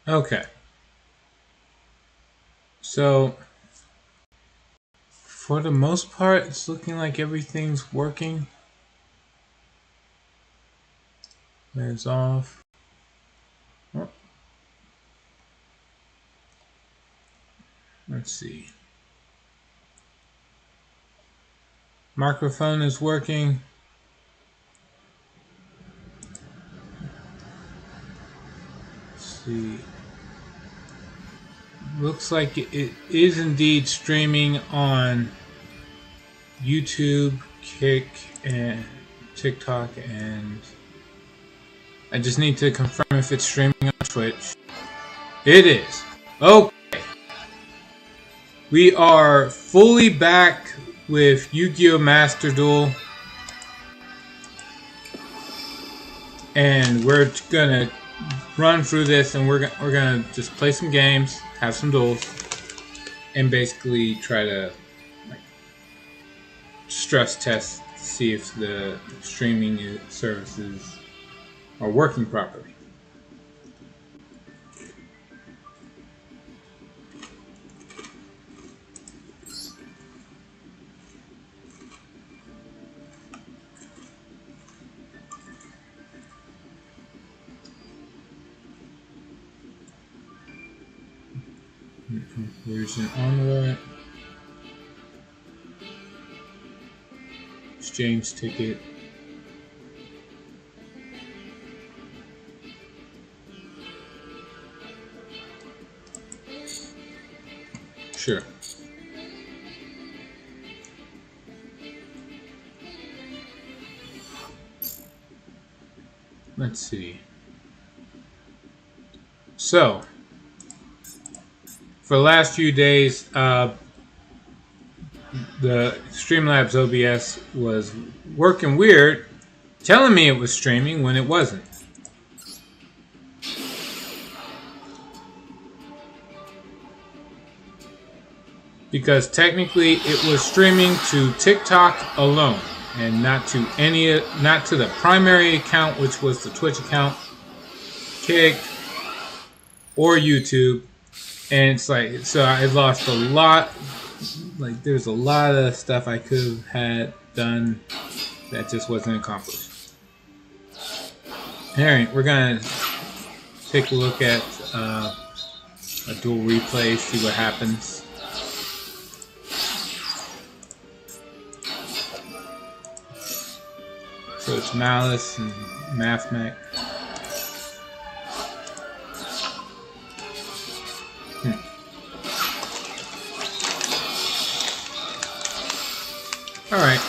Okay. So, for the most part, it's looking like everything's working. There's off. Oh, let's see. Microphone is working. Let's see. Looks like it is indeed streaming on YouTube, Kick, and TikTok, and I just need to confirm if it's streaming on Twitch. It is. Okay. We are fully back with Yu-Gi-Oh! Master Duel. And we're gonna run through this, and we're gonna just play some games, have some duels, and basically try to like stress test to see if the streaming services are working properly. Version onward. Exchange ticket. Sure. Let's see. So, for the last few days, the Streamlabs OBS was working weird, telling me it was streaming when it wasn't. Because technically it was streaming to TikTok alone and not to the primary account, which was the Twitch account, Kick, or YouTube. And it's like, so I lost a lot. Like, there's a lot of stuff I could have had done that just wasn't accomplished. Alright, we're gonna take a look at a dual replay, see what happens. So it's Malice and Mathmech. Alright.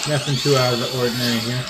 Nothing too out of the ordinary here.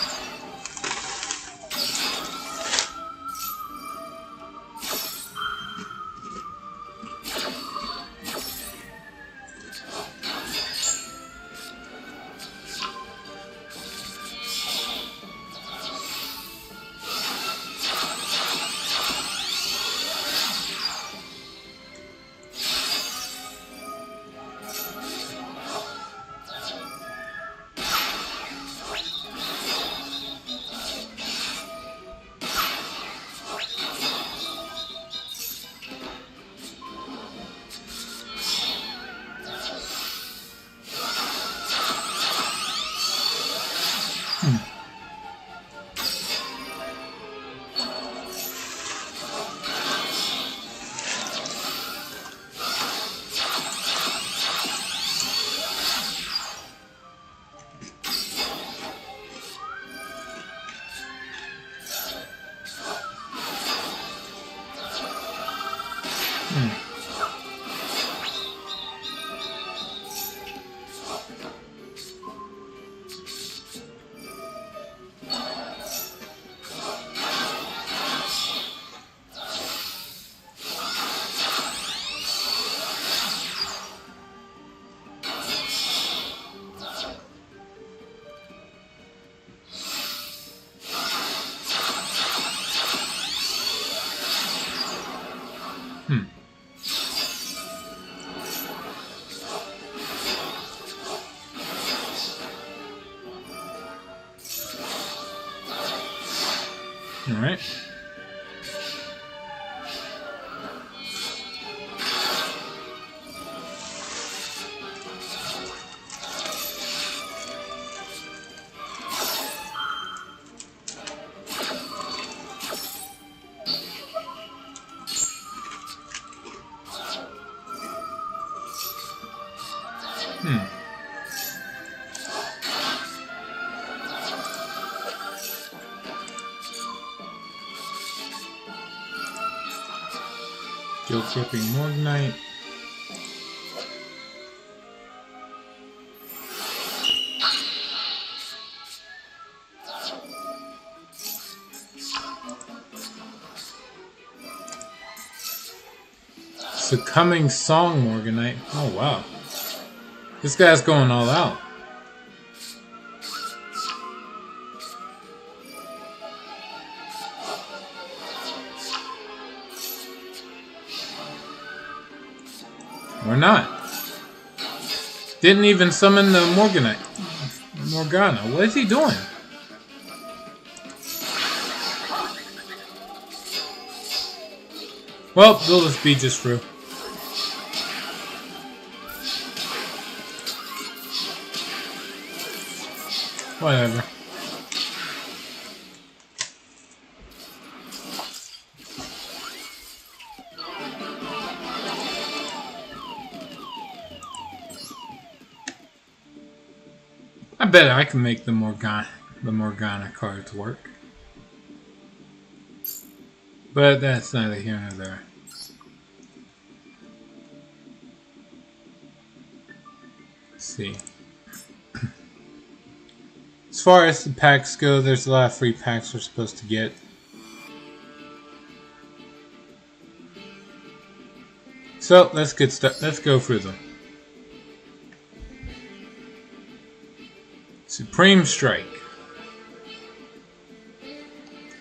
Alright. Guild Tripping Morganite. Succumbing Song Morganite. Oh wow. This guy's going all out. Or not. Didn't even summon the Morgana. What is he doing? Well, they'll just be just through. Whatever. I bet I can make the Morgana cards work. But that's neither here nor there. Let's see. As far as the packs go, there's a lot of free packs we're supposed to get. So let's go through them. Supreme Strike.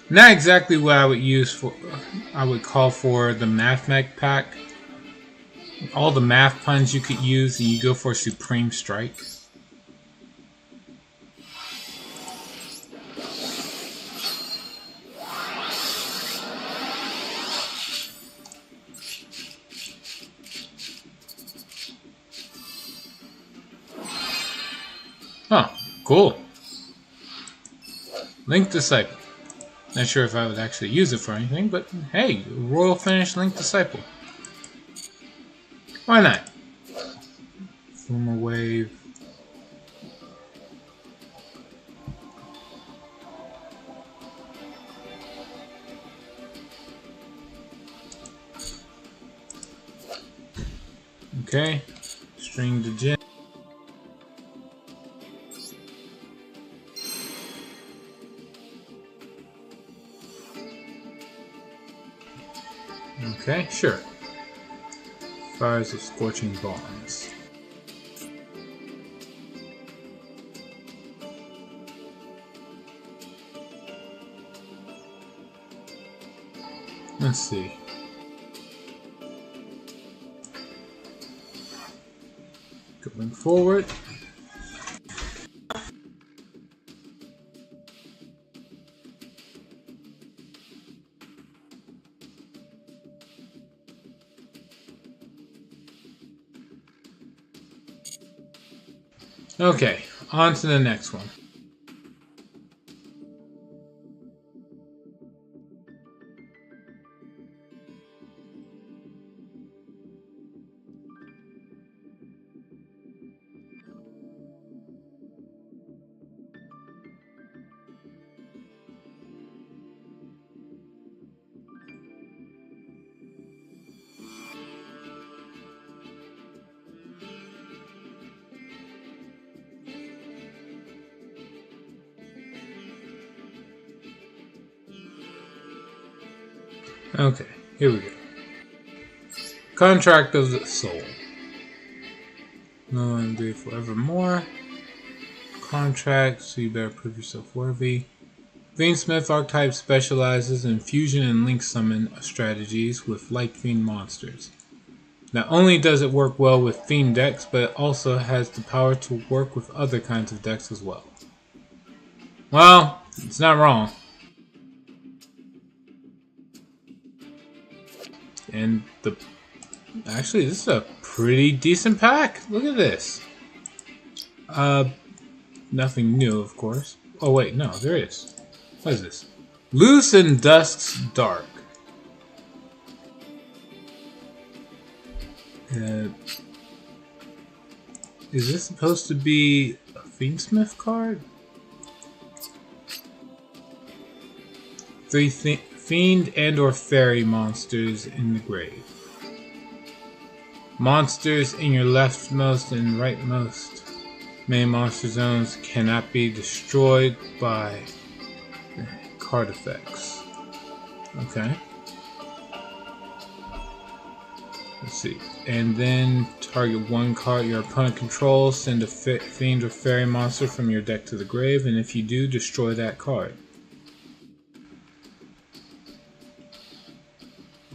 Not exactly what I would call for the Math Mech pack. All the math puns you could use, and you go for Supreme Strike. Oh, cool. Link Disciple. Not sure if I would actually use it for anything, but hey, Royal Finish Link Disciple. Why not? Former Wave. Okay. String to Gem. Okay, sure. Fires of Scorching Bombs. Let's see. Going forward. Okay, on to the next one. Okay, here we go. Contract of the Soul. No one do forevermore. Contract, so you better prove yourself worthy. Fiendsmith archetype specializes in fusion and link summon strategies with light fiend monsters. Not only does it work well with fiend decks, but it also has the power to work with other kinds of decks as well. Well, it's not wrong. And actually, this is a pretty decent pack. Look at this. Nothing new, of course. Oh wait, no, there is. What is this? Loose in Dusk's Dark. Is this supposed to be a Fiendsmith card? 3 Fiend and or Fairy monsters in the grave. Monsters in your leftmost and rightmost main monster zones cannot be destroyed by card effects. Okay. Let's see. And then target one card your opponent controls, send a fiend or fairy monster from your deck to the grave, and if you do, destroy that card.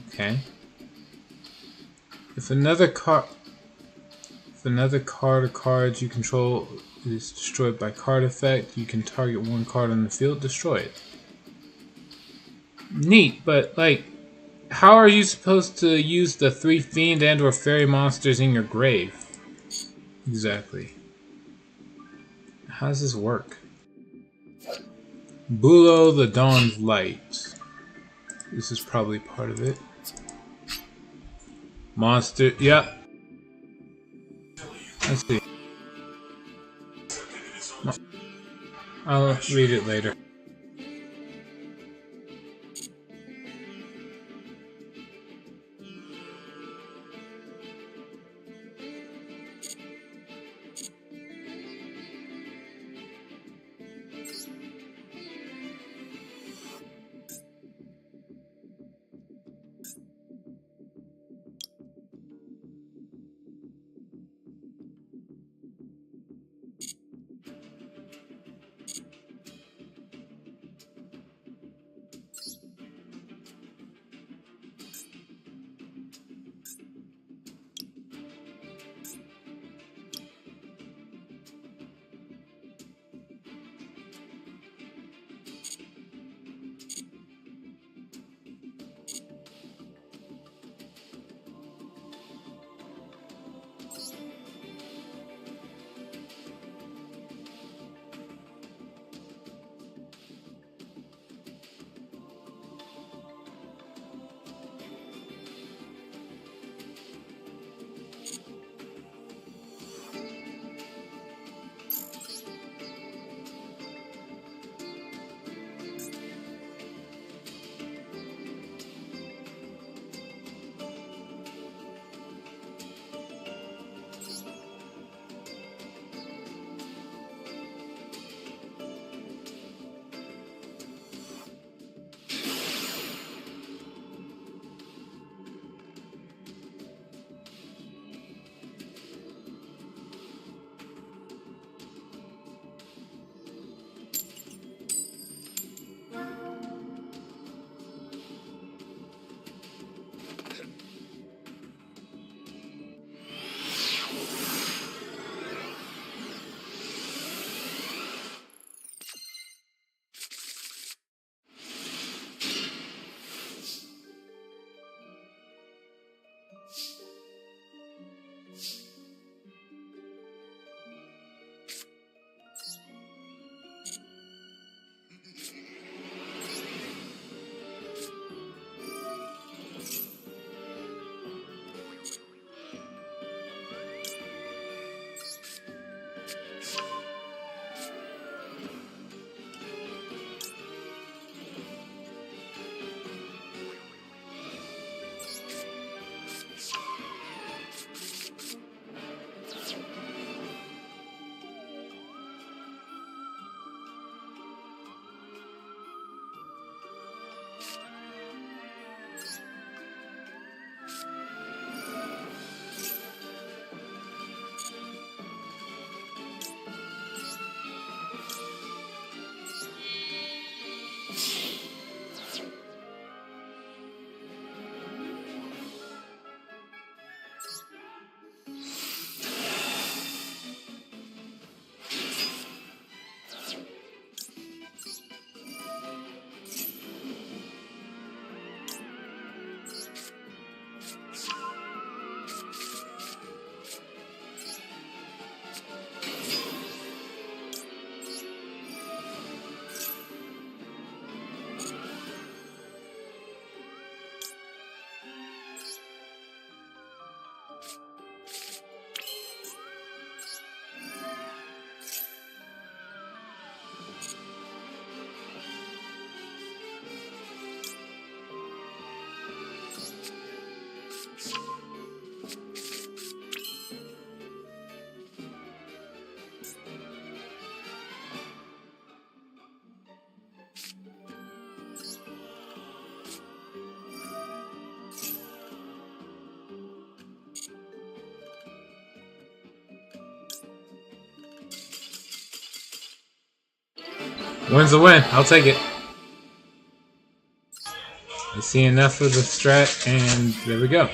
Okay. If another card or cards you control is destroyed by card effect, you can target one card on the field, destroy it. Neat, but like, how are you supposed to use the 3 fiend and or fairy monsters in your grave? Exactly. How does this work? Bulo the Dawn's Light. This is probably part of it. Monster, yep. Let's see. I'll read it later. Win's a win. I'll take it. I see enough of the strat, and there we go.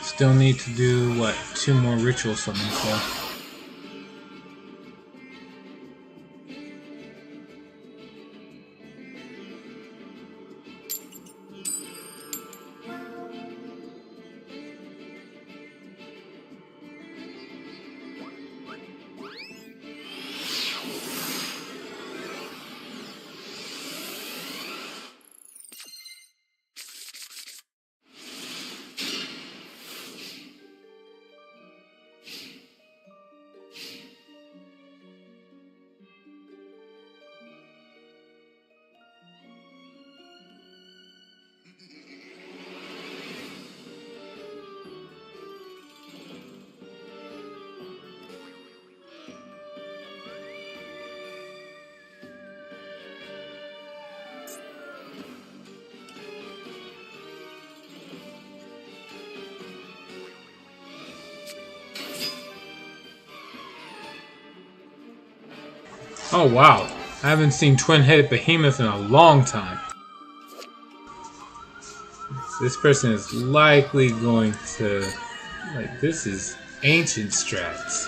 Still need to do, what, 2 more ritual summons, so. Oh wow, I haven't seen twin-headed behemoth in a long time. This person is likely going to, like, this is ancient strats.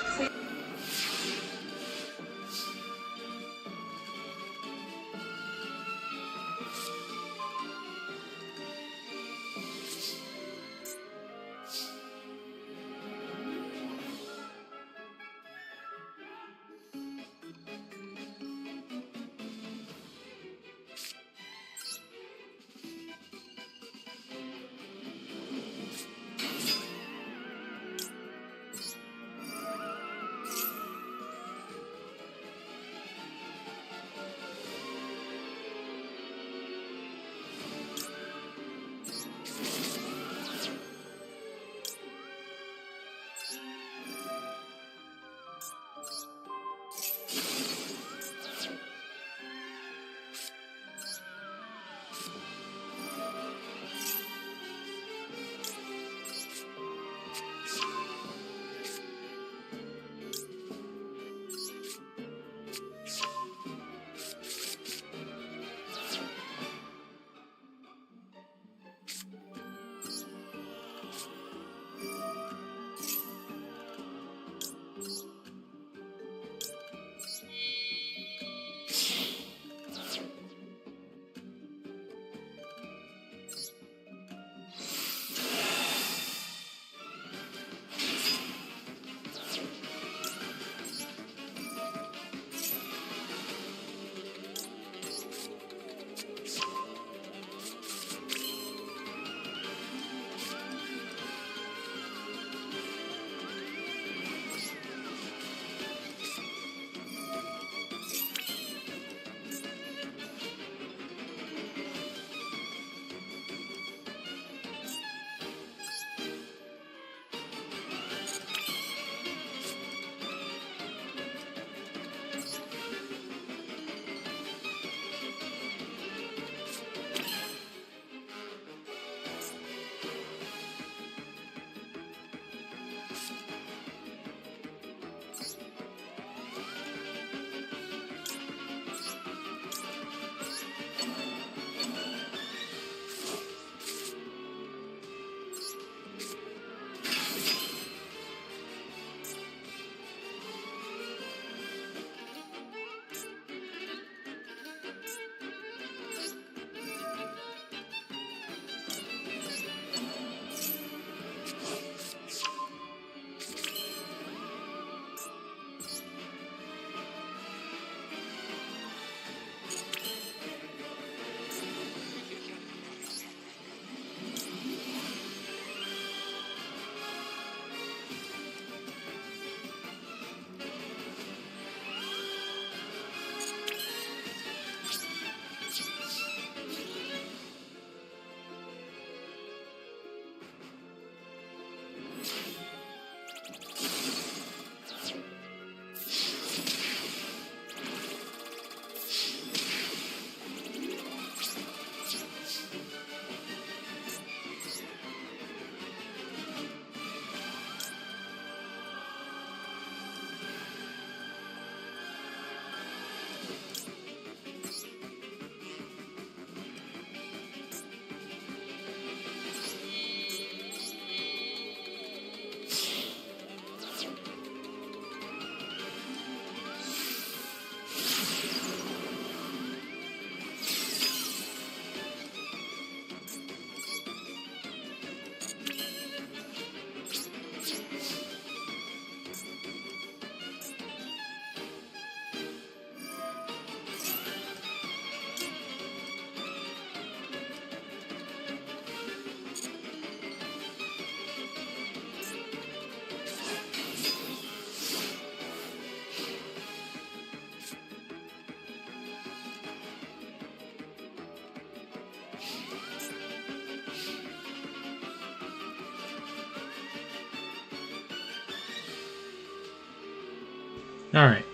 Alright.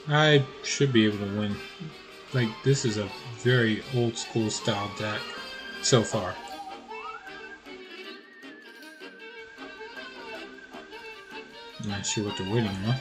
I should be able to win. Like, this is a very old school style deck so far. I'm not sure what they're waiting on.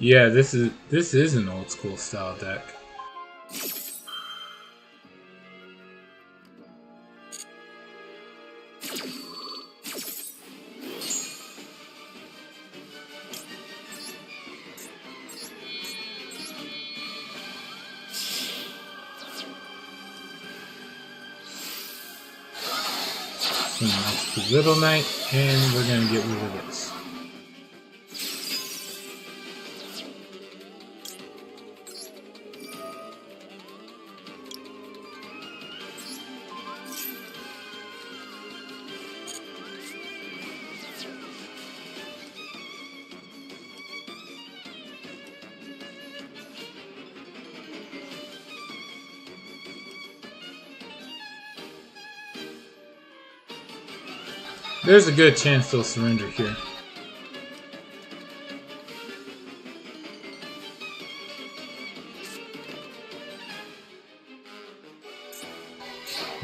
Yeah, this is an old school style deck. That's the Little Knight, and we're gonna get rid of this. There's a good chance they'll surrender here.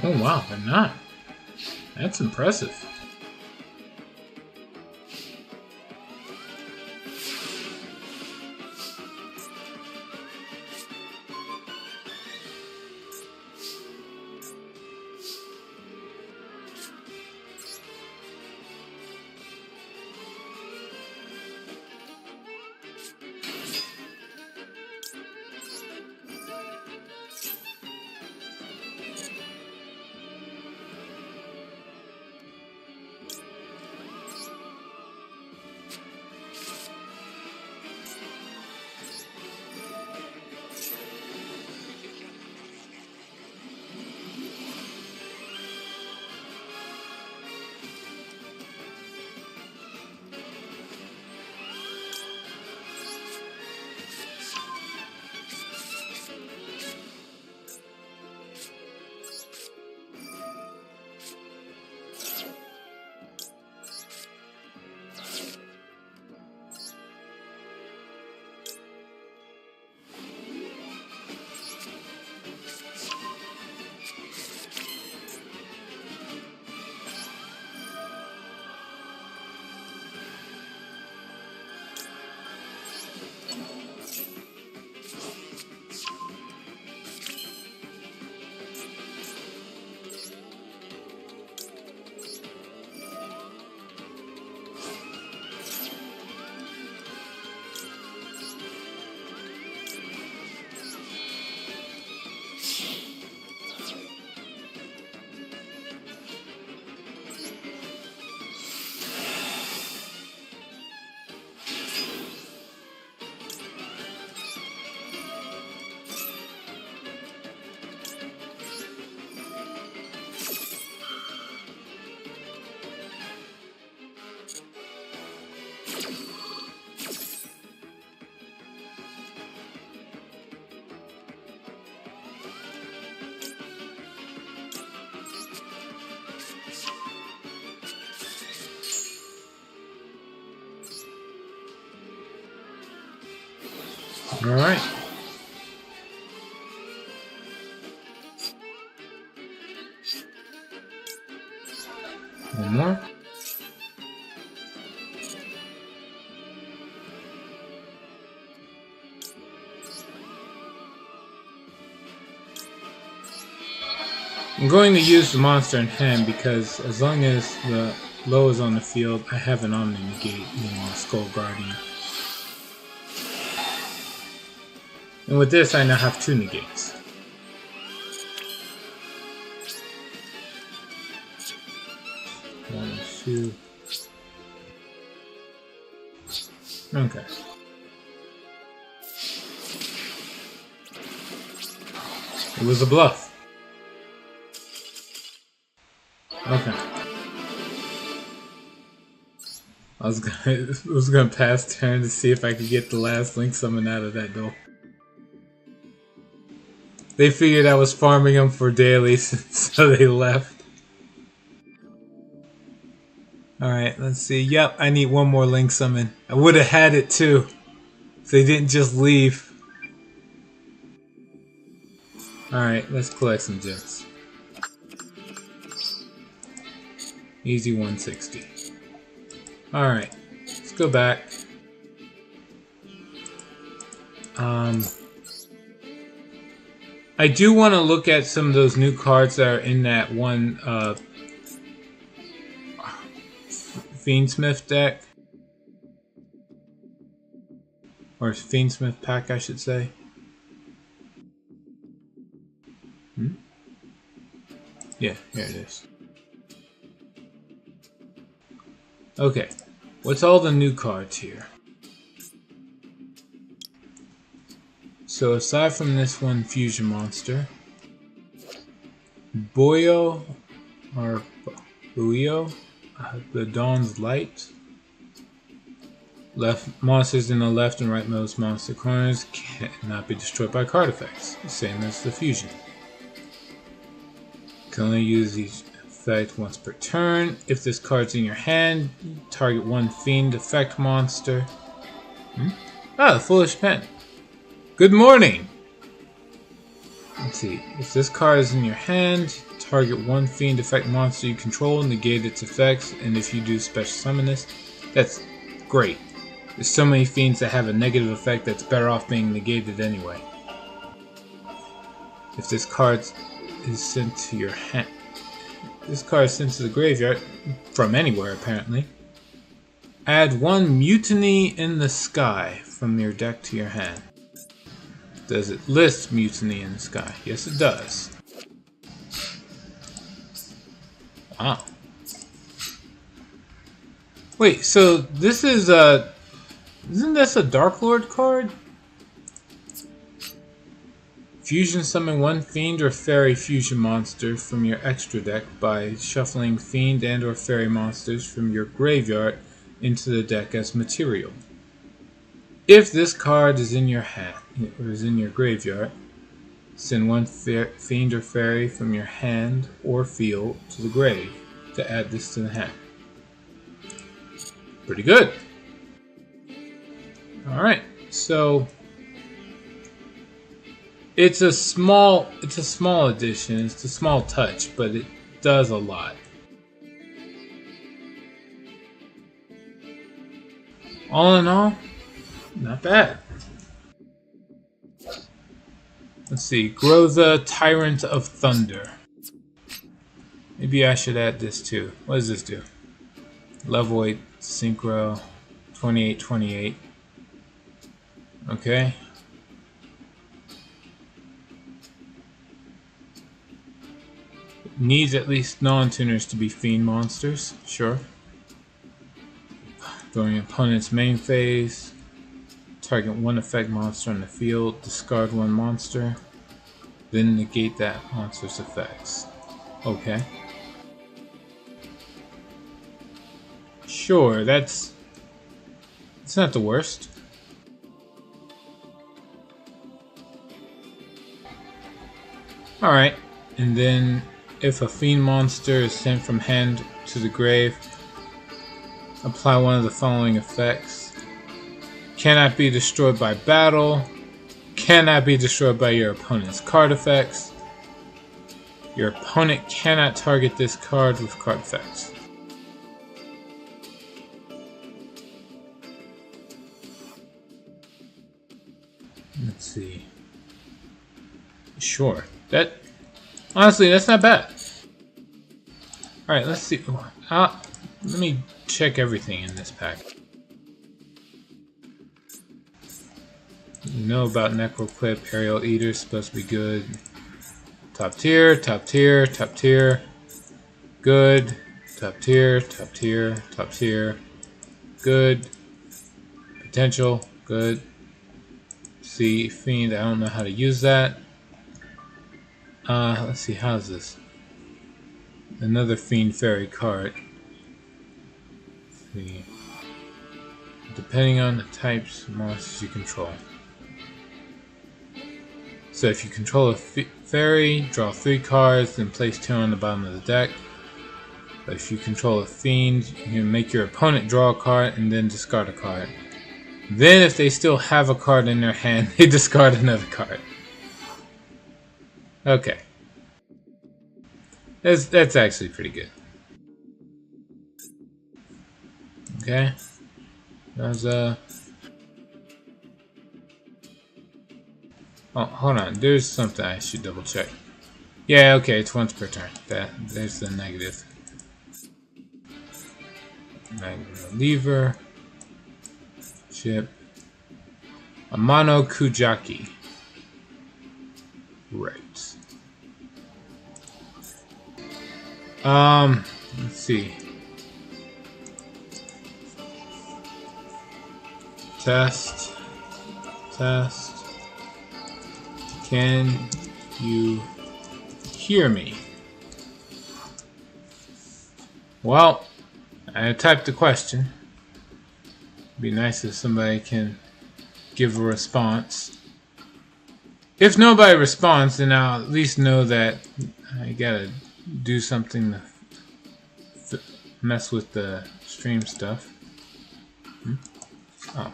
Oh wow, they're not. That's impressive. All right. One more. I'm going to use the monster in hand because as long as the low is on the field, I have an Omni Negate in Skull Guardian. And with this, I now have 2 negates. One, two. Okay. It was a bluff. Okay. I was gonna pass turn to see if I could get the last link summon out of that door. They figured I was farming them for dailies, so they left. Alright, let's see. Yep, I need one more link summon. I would have had it too, if they didn't just leave. Alright, let's collect some gems. Easy 160. Alright, let's go back. I do want to look at some of those new cards that are in that one Fiendsmith deck. Or Fiendsmith pack, I should say. Yeah, here it is. Okay, what's all the new cards here? So aside from this one fusion monster, Boyo or Buio, the Dawn's Light. Left monsters in the left and rightmost monster corners cannot be destroyed by card effects, same as the fusion. Can only use each effect once per turn. If this card's in your hand, target one fiend effect monster. Ah, the Foolish Pen. Good morning! Let's see. If this card is in your hand, target one fiend effect monster you control, negate its effects, and if you do special summon this, that's great. There's so many fiends that have a negative effect that's better off being negated anyway. If this card is sent to your hand, this card is sent to the graveyard from anywhere apparently. Add one Mutiny in the Sky from your deck to your hand. Does it list Mutiny in the Sky? Yes, it does. Wow. Wait, so this is a... Isn't this a Dark Lord card? Fusion summon one Fiend or Fairy fusion monster from your extra deck by shuffling Fiend and or Fairy monsters from your graveyard into the deck as material. If this card is in your hand, or is in your graveyard, send one Fiend or Fairy from your hand or field to the grave to add this to the hand. Pretty good. Alright, so it's a small addition, it's a small touch, but it does a lot. All in all, not bad. Let's see, Grotha, Tyrant of Thunder. Maybe I should add this too. What does this do? Level 8 Synchro, 2828. Okay. Needs at least non-tuners to be fiend monsters, sure. During opponent's main phase, target one effect monster on the field, discard one monster, then negate that monster's effects. Okay. Sure, it's not the worst. Alright, and then if a fiend monster is sent from hand to the grave, apply one of the following effects. Cannot be destroyed by battle. Cannot be destroyed by your opponent's card effects. Your opponent cannot target this card with card effects. Let's see. Sure. Honestly, that's not bad. Alright, let's see. Let me check everything in this pack. You know about Necroclip, Aerial Eater, supposed to be good. Top tier, top tier, top tier. Good. Top tier, top tier, top tier. Good. Potential, good. See, Fiend, I don't know how to use that. Let's see, how's this? Another Fiend Fairy card. Let's see. Depending on the types of monsters you control. So if you control a fairy, draw 3 cards, then place 2 on the bottom of the deck. But if you control a fiend, you can make your opponent draw a card and then discard a card. Then if they still have a card in their hand, they discard another card. Okay. That's actually pretty good. Okay. There's oh, hold on. There's something I should double check. Yeah, okay, it's once per turn. There's the negative. Lever. Chip. Amano Kujaki. Right. Let's see. Test. Can you hear me? Well, I typed the question. It'd be nice if somebody can give a response. If nobody responds, then I'll at least know that I gotta do something to mess with the stream stuff. Oh.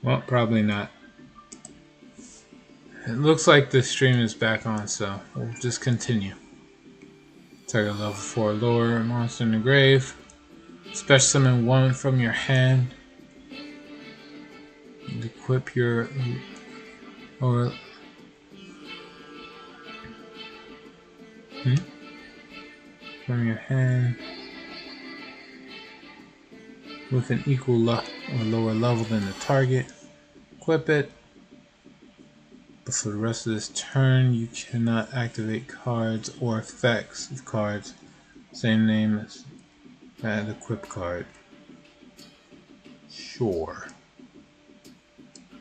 Well, probably not. It looks like the stream is back on, so we'll just continue. Target level 4 lower monster in the grave. Special summon 1 from your hand. And equip your or from your hand with an equal or lower level than the target. Equip it. But for the rest of this turn, you cannot activate cards or effects of cards. Same name as that equip card. Sure.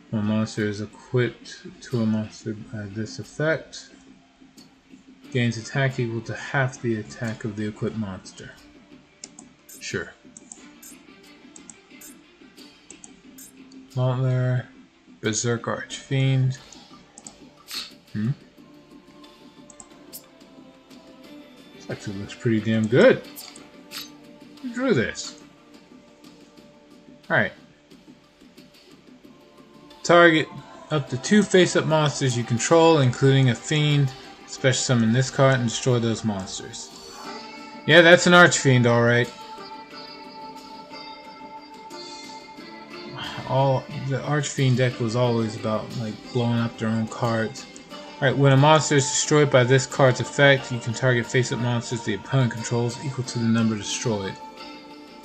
When a monster is equipped to a monster by this effect, gains attack equal to half the attack of the equipped monster. Sure. Montler, Berserk Archfiend. This actually looks pretty damn good. Who drew this? Alright. Target up to 2 face-up monsters you control, including a fiend. Special summon this card and destroy those monsters. Yeah, that's an Archfiend, alright. The Archfiend deck was always about like blowing up their own cards. Alright, when a monster is destroyed by this card's effect, you can target face-up monsters the opponent controls equal to the number destroyed.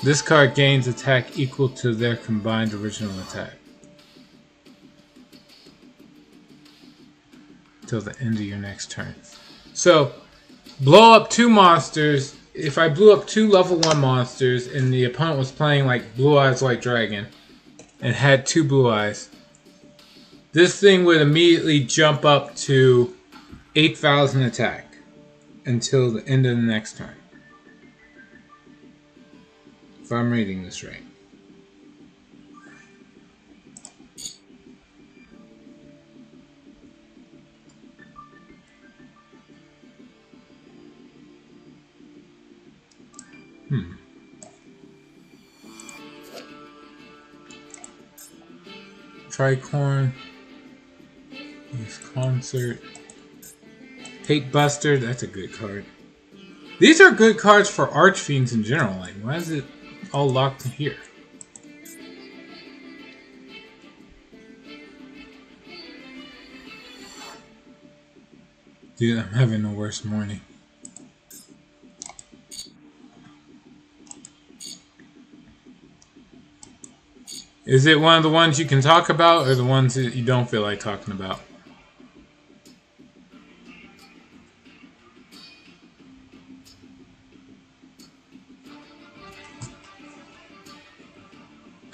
This card gains attack equal to their combined original attack. Till the end of your next turn. So, blow up 2 monsters. If I blew up 2 level 1 monsters and the opponent was playing like Blue Eyes White Dragon and had 2 blue eyes, this thing would immediately jump up to 8,000 attack until the end of the next turn. If I'm reading this right. Tricorn. This concert. Hate Buster, that's a good card. These are good cards for Archfiends in general. Like, why is it all locked in here? Dude, I'm having the worst morning. Is it one of the ones you can talk about, or the ones that you don't feel like talking about?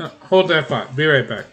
Hold that thought. Be right back.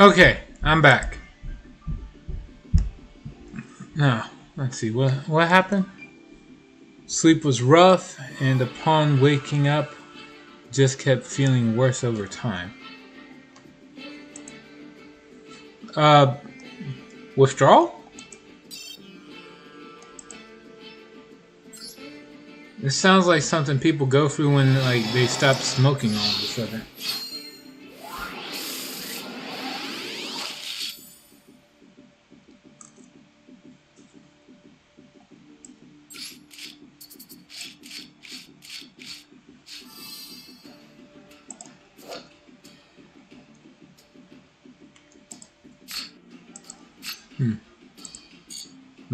Okay, I'm back. Now, let's see, what happened? Sleep was rough, and upon waking up, just kept feeling worse over time. Uh, Withdrawal? This sounds like something people go through when they stop smoking all of a sudden.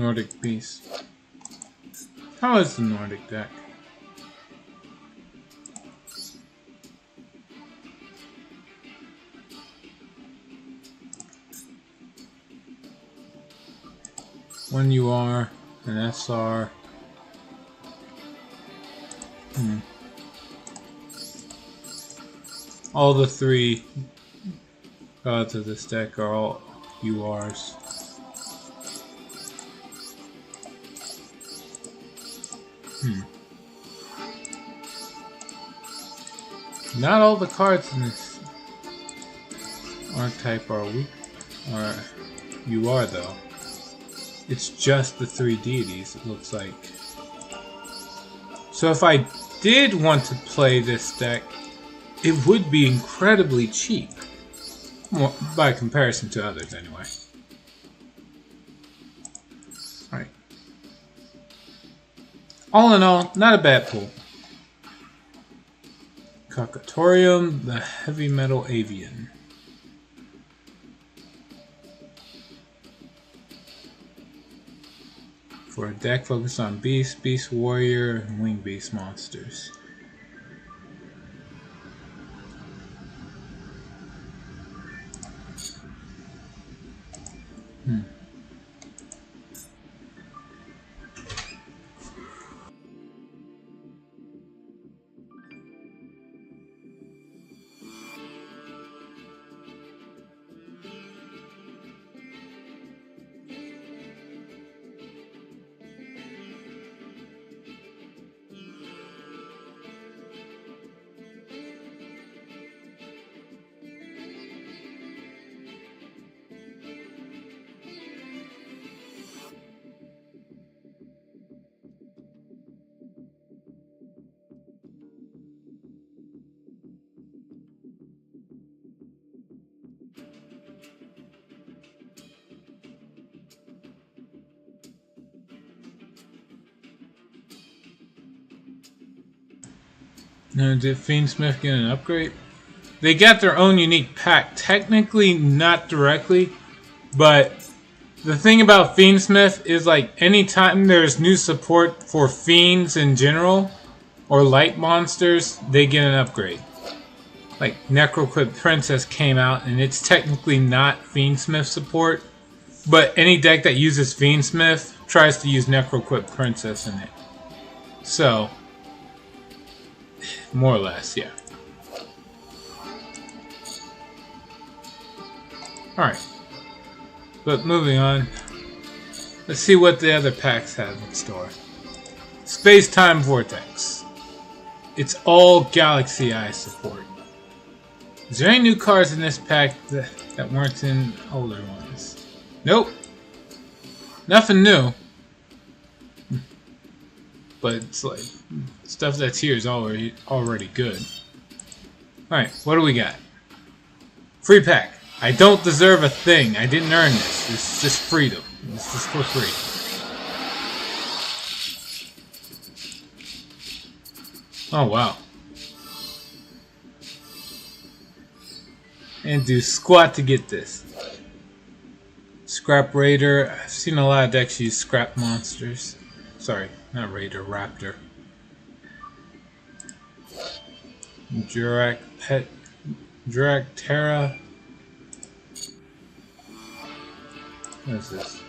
Nordic Beast. How is the Nordic deck? One UR, an SR. All the three gods of this deck are all URs. Not all the cards in this archetype are weak. Or you are, though. It's just the 3 deities, it looks like. So if I did want to play this deck, it would be incredibly cheap. Well, by comparison to others, anyway. Alright. All in all, not a bad pool. Cocatorium, the Heavy Metal Avian. For a deck focused on Beast, Beast Warrior, and Winged Beast monsters. Now, did Fiendsmith get an upgrade? They got their own unique pack. Technically, not directly, but the thing about Fiendsmith is, like, anytime there's new support for fiends in general, or light monsters, they get an upgrade. Like, Necroquip Princess came out, and it's technically not Fiendsmith support, but any deck that uses Fiendsmith tries to use Necroquip Princess in it. So, more or less, yeah. Alright. But moving on. Let's see what the other packs have in store. Space-Time Vortex. It's all Galaxy Eye support. Is there any new cards in this pack that weren't in older ones? Nope. Nothing new. But it's like stuff that's here is already good. Alright, what do we got? Free pack. I don't deserve a thing. I didn't earn this. This is just freedom. This is for free. Oh wow. And do squat to get this. Scrap Raider. I've seen a lot of decks use scrap monsters. Sorry, not Raider, Raptor. Jurak Pet, Jurak Terra. What is this?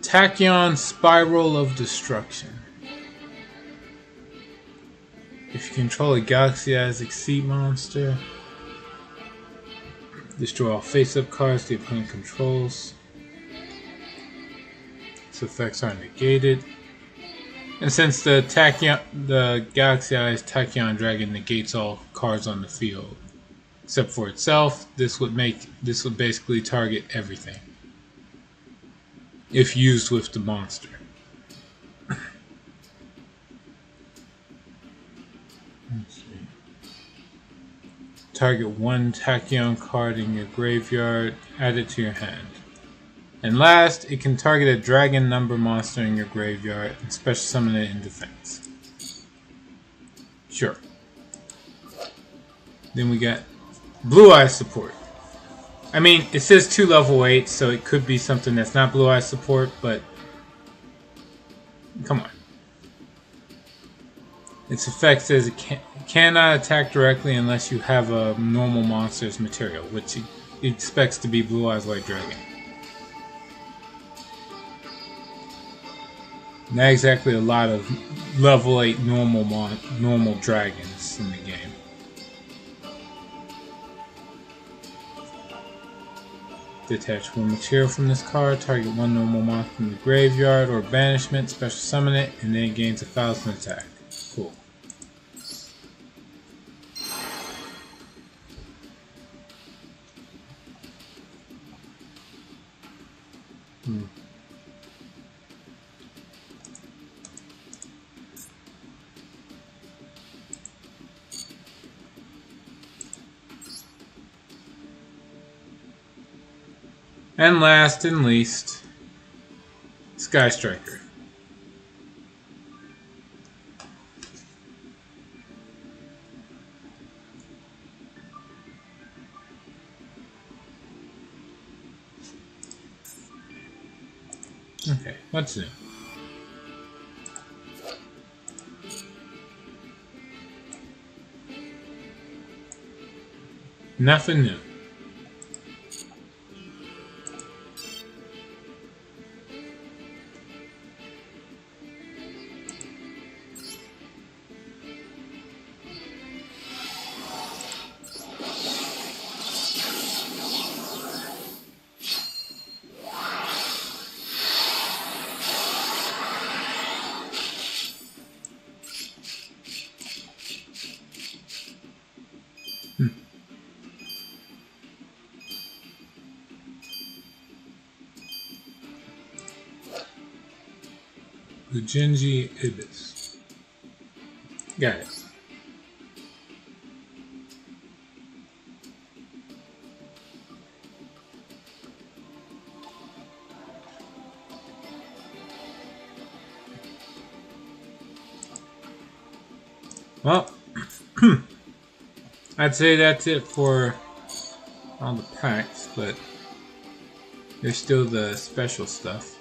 Tachyon Spiral of Destruction. If you control a Galaxy Eyes Exceed monster, destroy all face-up cards the opponent controls. Its effects are negated. And since the Galaxy Eyes Tachyon Dragon negates all cards on the field, except for itself, this would basically target everything if used with the monster. Let's see. Target one Tachyon card in your graveyard, add it to your hand. And last, it can target a dragon number monster in your graveyard and special summon it in defense. Sure. Then we got Blue Eye support. I mean, it says 2 level 8, so it could be something that's not Blue Eye support, but come on. Its effect says it cannot attack directly unless you have a normal monster's material, which it expects to be Blue Eyes White Dragon. Not exactly a lot of level 8 normal dragons in the game. Detach one material from this card, target one normal monster from the graveyard or banishment, special summon it, and then it gains 1,000 attack. Cool. And last and least, Sky Striker. Okay, what's new? Nothing new. Ujinji Ibis. Got it. Well, I'd say that's it for all the packs, but there's still the special stuff.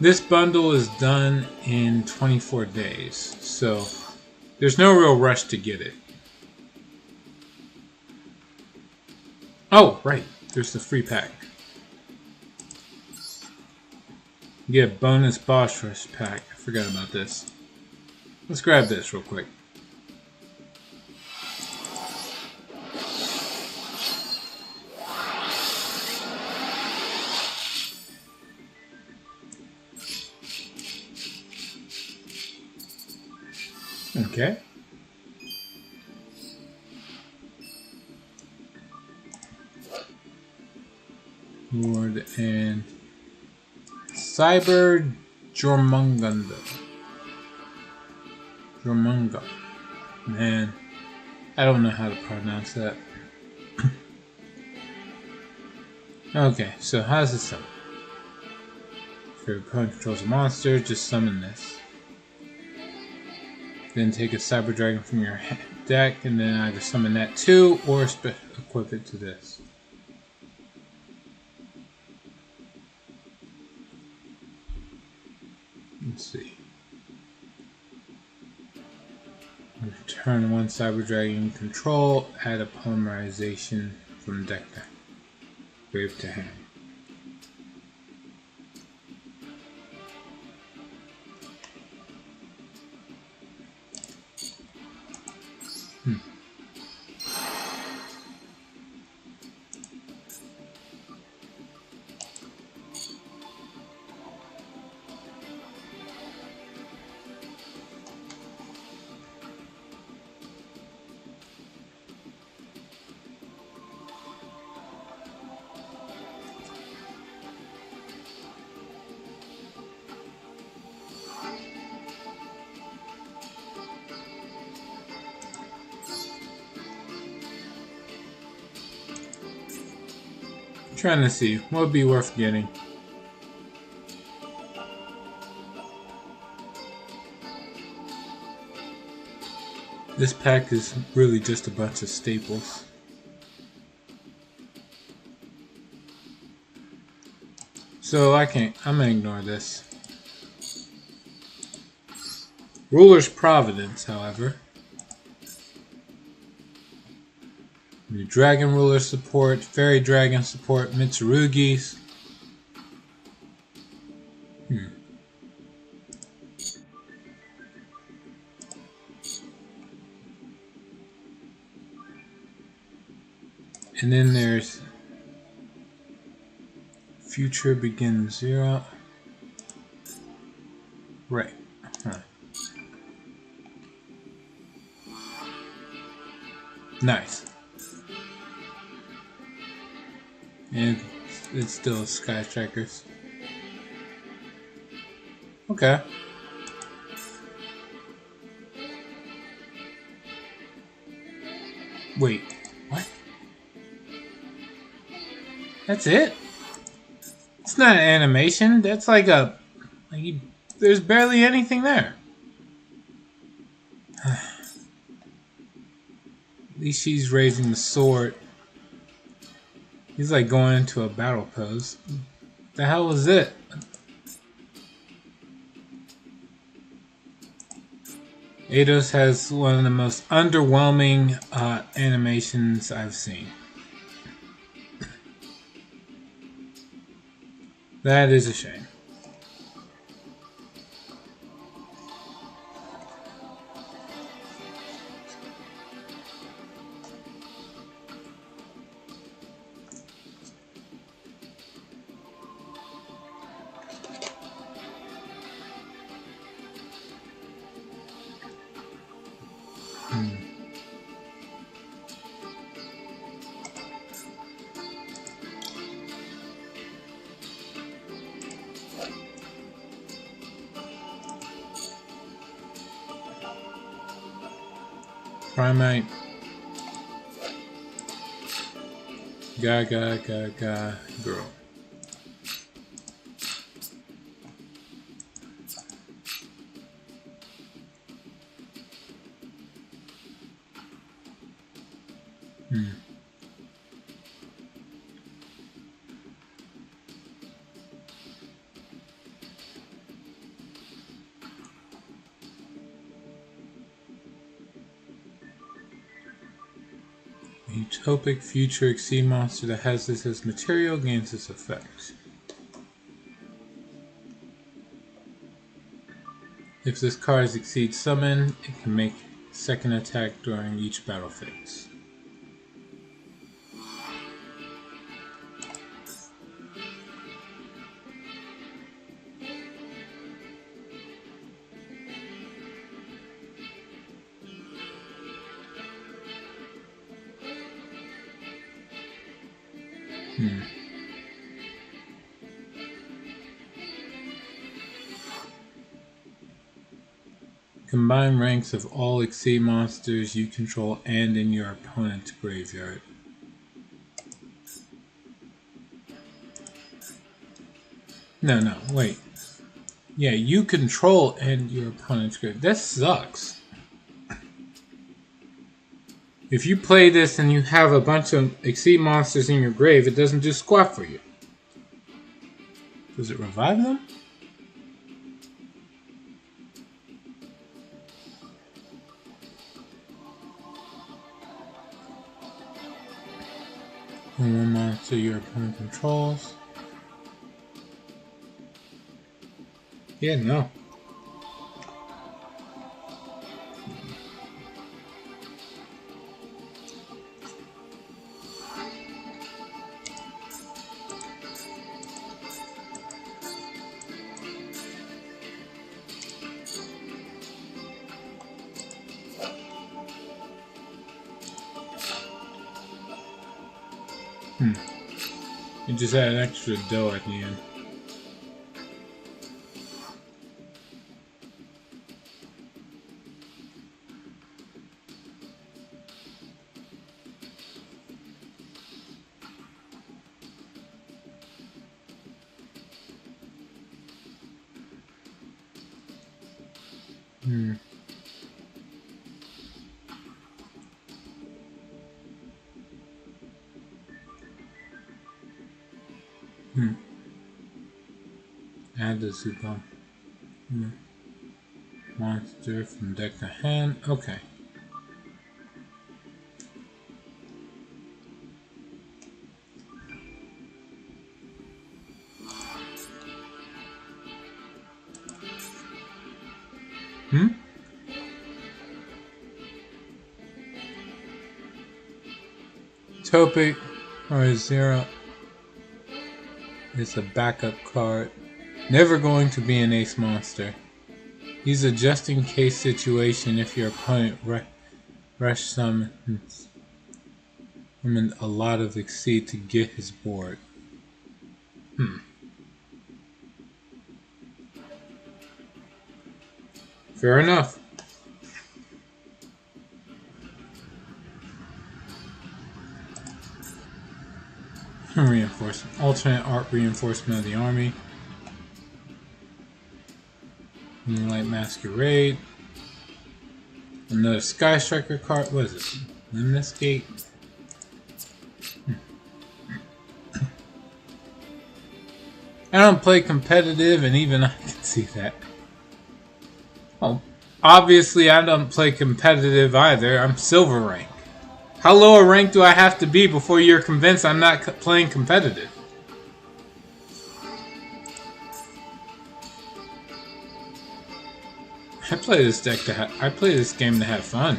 This bundle is done in 24 days, so there's no real rush to get it. Oh, right, there's the free pack. You get a bonus boss rush pack. I forgot about this. Let's grab this real quick. Okay. Lord and Cyber Jormungandr. Jormunga. Man, I don't know how to pronounce that. Okay, so how does it summon? If your opponent controls a monster, just summon this. Then take a Cyber Dragon from your deck and then either summon that too or equip it to this. Let's see. Return one Cyber Dragon you control, add a polymerization from deck to grave to hand. Trying to see what would be worth getting. This pack is really just a bunch of staples. So I'm gonna ignore this. Ruler's Providence, however. New Dragon Ruler support, Fairy Dragon support, Mitsurugis. And then there's Future Begins 0. Right. Huh. Nice. And it's still Sky Strikers. Okay. Wait. What? That's it? It's not an animation. That's like a... there's barely anything there. At least she's raising the sword. He's like going into a battle pose. What the hell was it? Eidos has one of the most underwhelming animations I've seen. That is a shame. Primate. Gaga, girl. Utopic future Exceed monster that has this as material gains this effect. If this card is Exceed summoned, it can make second attack during each battle phase. Combine ranks of all Exceed monsters you control and in your opponent's graveyard. No, wait. Yeah, you control and your opponent's graveyard. That sucks. If you play this and you have a bunch of Exceed monsters in your grave, it doesn't do squat for you. Does it revive them? And one monster your opponent controls. Yeah, no. You just add extra dough at the end. Add the Zuko. Monster from deck to hand. Okay. Topic or Zero is a backup card. Never going to be an ace monster. He's a just in case situation if your opponent rush summons a lot of exceed to get his board. Fair enough. Reinforcement. Alternate art reinforcement of the army. Moonlight Masquerade. Another Sky Striker card. What is it? Limnus Gate. I don't play competitive, and even I can see that. Well, obviously I don't play competitive either. I'm silver rank. How low a rank do I have to be before you're convinced I'm not playing competitive? I play this game to have fun.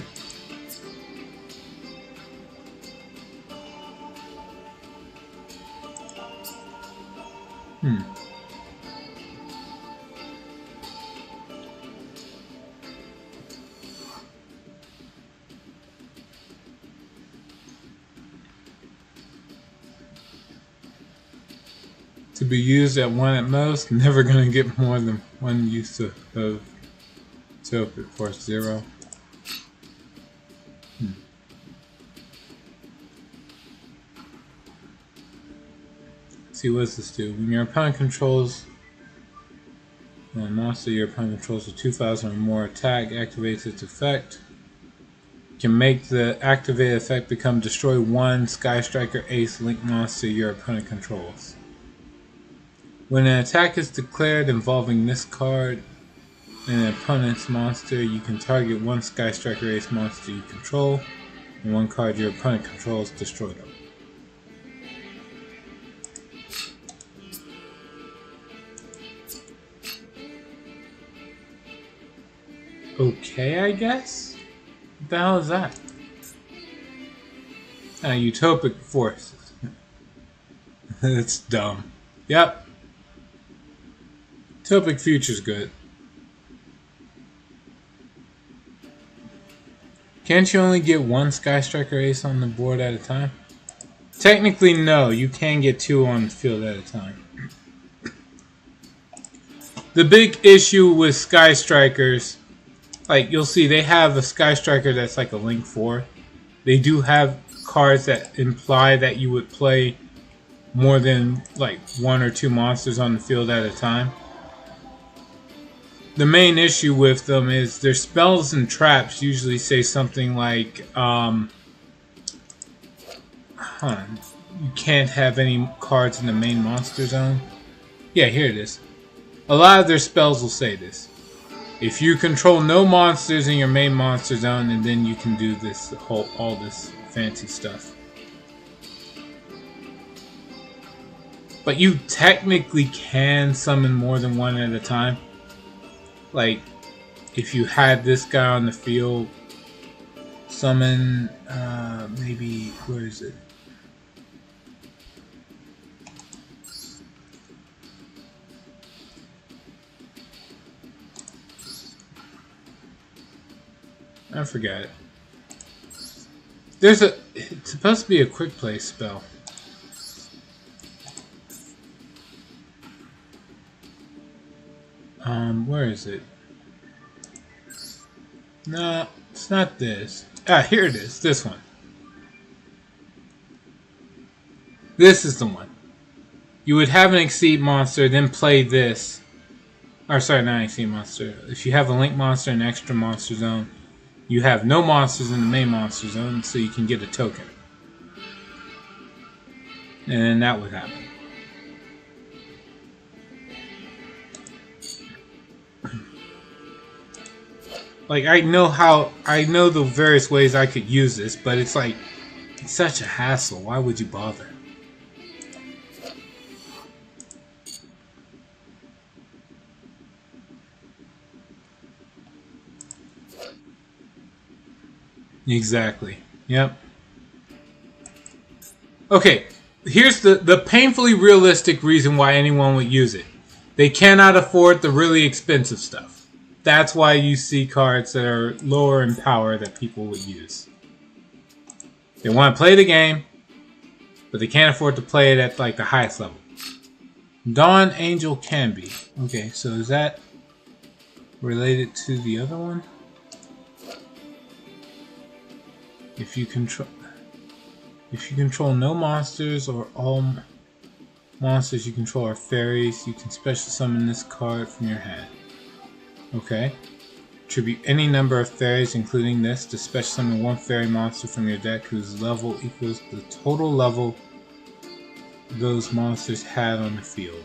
To be used at one at most, never gonna get more than one use of Topic Force 0. See, what does this do? When your opponent controls a monster your opponent controls with 2,000 or more attack, activates its effect. Can make the activated effect become destroy one Sky Striker Ace Link monster your opponent controls. When an attack is declared involving this card and an opponent's monster, you can target one Sky Striker Ace monster you control, and one card your opponent controls, destroy them. Okay, I guess? What the hell is that? Utopic Forces. It's dumb. Yep. Utopic Future's good. Can't you only get one Sky Striker Ace on the board at a time? Technically, no. You can get two on the field at a time. The big issue with Sky Strikers, like you'll see, they have a Sky Striker that's like a Link 4. They do have cards that imply that you would play more than like one or two monsters on the field at a time. The main issue with them is their spells and traps usually say something like, you can't have any cards in the main monster zone. Yeah, here it is. A lot of their spells will say this. If you control no monsters in your main monster zone, and then you can do this all this fancy stuff. But you technically can summon more than one at a time. Like, if you had this guy on the field, summon, maybe, where is it? I forgot it. It's supposed to be a quick play spell. Where is it? No, it's not this. Here it is. This one. This is the one. You would have an Exceed monster, then play this. Or sorry, not an Exceed monster. If you have a Link monster in extra monster zone, you have no monsters in the main monster zone, so you can get a token. And then that would happen. Like, I know the various ways I could use this, but it's like, it's such a hassle. Why would you bother? Exactly. Yep. Okay, here's the painfully realistic reason why anyone would use it. They cannot afford the really expensive stuff. That's why you see cards that are lower in power that people would use. They want to play the game, but they can't afford to play it at like the highest level. Dawn Angel can be. Okay, so is that related to the other one? If you control no monsters or all monsters you control are fairies, you can special summon this card from your hand. Okay. Tribute any number of fairies, including this, to special summon one fairy monster from your deck whose level equals the total level those monsters had on the field.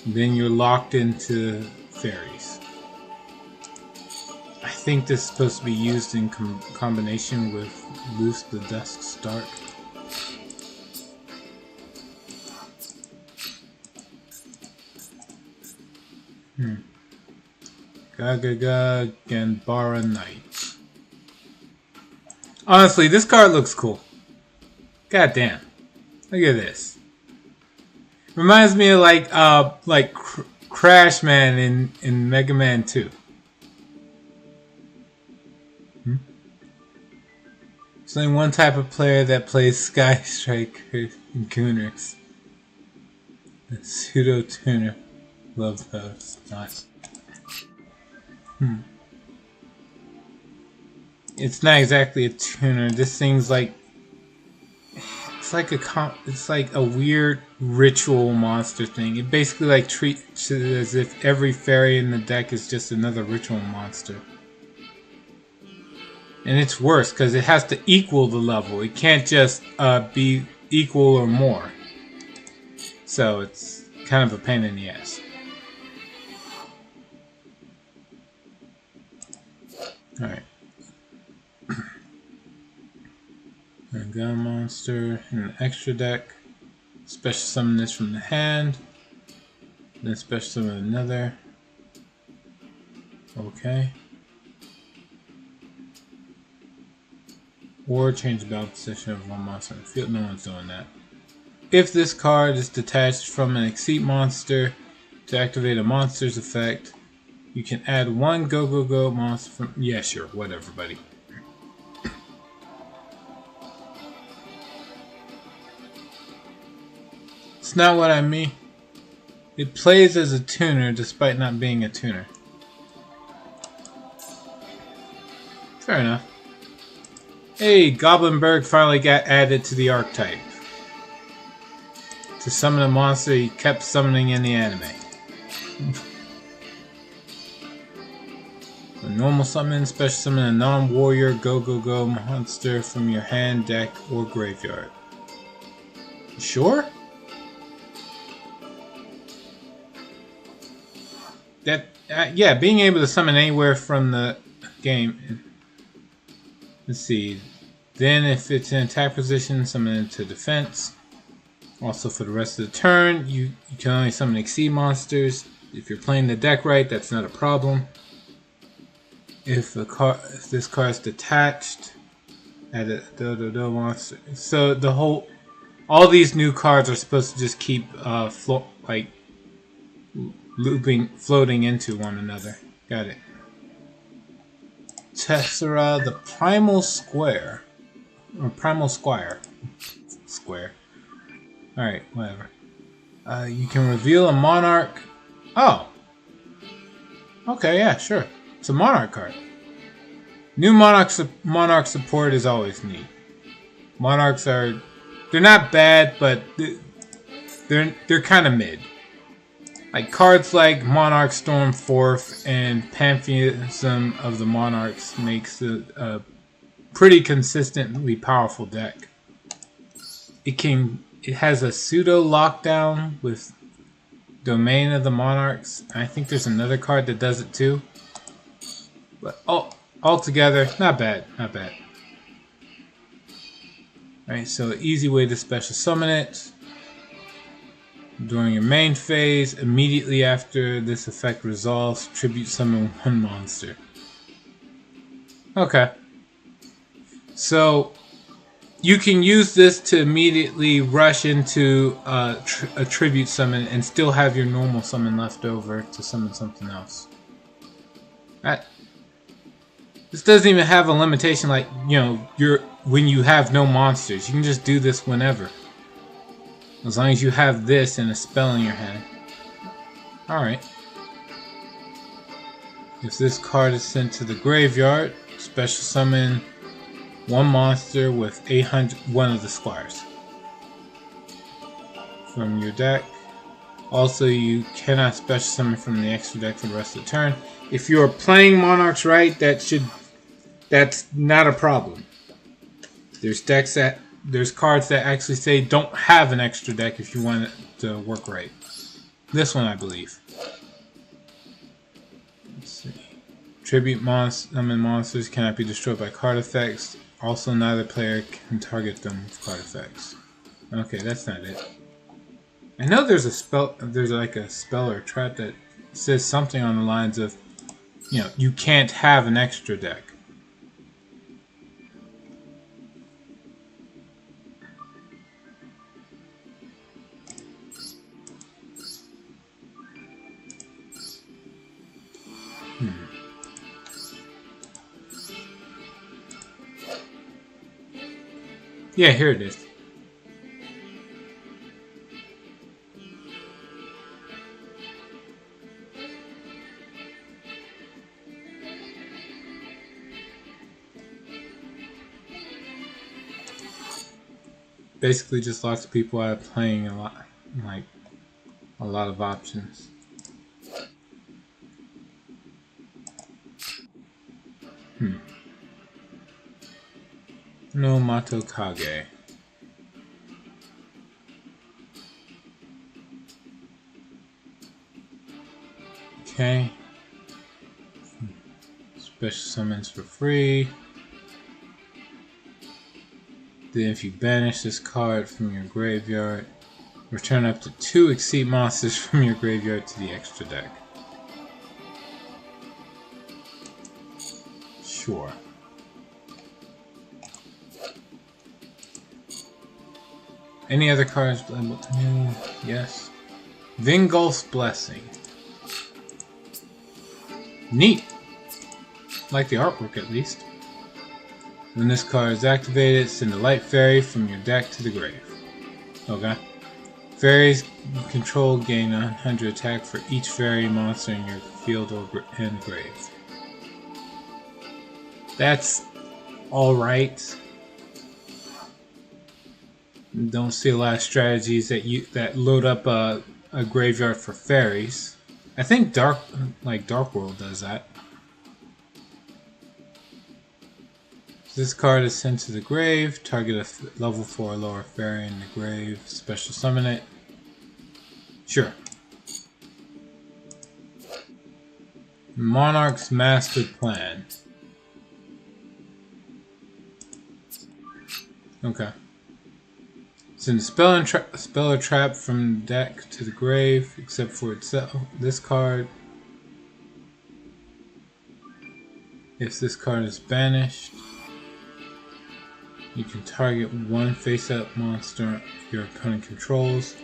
Then you're locked into fairies. I think this is supposed to be used in combination with Loose the Dusk's Dark. Gagaga Ganbara Knight. Honestly, this card looks cool. God damn. Look at this. Reminds me of like Crash Man in Mega Man 2. There's only one type of player that plays Sky Striker and Gooners. The pseudo tuner. Love those. Nice. It's not exactly a tuner. This thing's like it's like a weird ritual monster thing. It basically like treats it as if every fairy in the deck is just another ritual monster. And it's worse because it has to equal the level. It can't just be equal or more. So it's kind of a pain in the ass. Alright. A gun monster and an extra deck. Special summon this from the hand. Then special summon another. Okay. Or change the battle position of one monster in the field. No one's doing that. If this card is detached from an Exceed monster to activate a monster's effect, you can add one go monster from... Yeah, sure. Whatever, buddy. It's not what I mean. It plays as a tuner despite not being a tuner. Fair enough. Hey, Goblinberg finally got added to the archetype. To summon a monster he kept summoning in the anime. A normal summon, special summon a non-warrior go monster from your hand, deck, or graveyard. You sure? That yeah, being able to summon anywhere from the game. Let's see. Then if it's in attack position, summon it to defense. Also for the rest of the turn, you can only summon Exceed monsters. If you're playing the deck right, that's not a problem. If this card is detached, add a do monster. So all these new cards are supposed to just keep floating into one another. Got it. Tessera, the Primal Square. Or Primal Squire. Square. Alright, whatever. You can reveal a Monarch. Oh! Okay, yeah, sure. It's a Monarch card. New Monarch support is always neat. Monarchs are... They're not bad, but they're kind of mid. Like cards like Monarch Stormforth and Pantheism of the Monarchs makes a pretty consistently powerful deck. It has a pseudo lockdown with Domain of the Monarchs. I think there's another card that does it too. But altogether, not bad, not bad. Alright, so easy way to special summon it. During your main phase, immediately after this effect resolves, tribute summon one monster. Okay. So, you can use this to immediately rush into a tribute summon and still have your normal summon left over to summon something else. This doesn't even have a limitation like, you know, when you have no monsters. You can just do this whenever. As long as you have this and a spell in your hand. Alright. If this card is sent to the graveyard, special summon one monster with 1 of the squires from your deck. Also, you cannot special summon from the extra deck for the rest of the turn. If you're playing Monarchs right, that's not a problem. There's cards that actually say don't have an extra deck if you want it to work right. This one, I believe. Let's see. Tribute summon monsters cannot be destroyed by card effects. Also, neither player can target them with card effects. Okay, that's not it. I know there's like a spell or trap that says something on the lines of, you know, you can't have an extra deck. Yeah, here it is. Basically just locks people out of playing a lot of options. No Mato Kage. Okay. Special summons for free. Then if you banish this card from your graveyard, return up to 2 Exceed monsters from your graveyard to the extra deck. Sure. Any other cards? Yes. Vingolf's Blessing. Neat. Like the artwork, at least. When this card is activated, send a light fairy from your deck to the grave. Okay. Fairies you control gain 100 attack for each fairy monster in your field or grave. That's alright. Don't see a lot of strategies that load up a graveyard for fairies. I think Dark World does that. This card is sent to the grave. Target a level 4 or lower fairy in the grave. Special summon it. Sure. Monarch's Master Plan. Okay. Send a spell or trap from the deck to the grave, except for itself. This card. If this card is banished, you can target 1 face-up monster your opponent controls,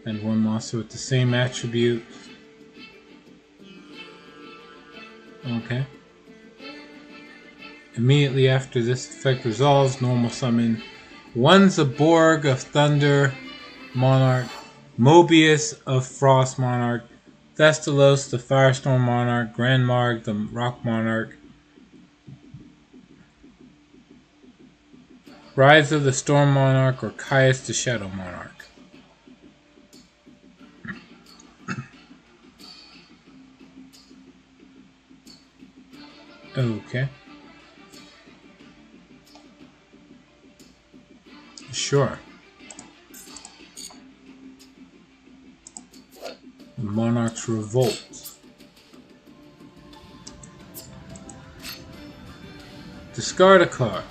and 1 monster with the same attribute. Okay. Immediately after this effect resolves, normal summon 1 Zaborg of Thunder Monarch, Mobius of Frost Monarch, Thestalos the Firestorm Monarch, Grand Marg the Rock Monarch, Rise of the Storm Monarch, or Caius the Shadow Monarch. Okay. Sure. The Monarch's Revolt. Discard a card.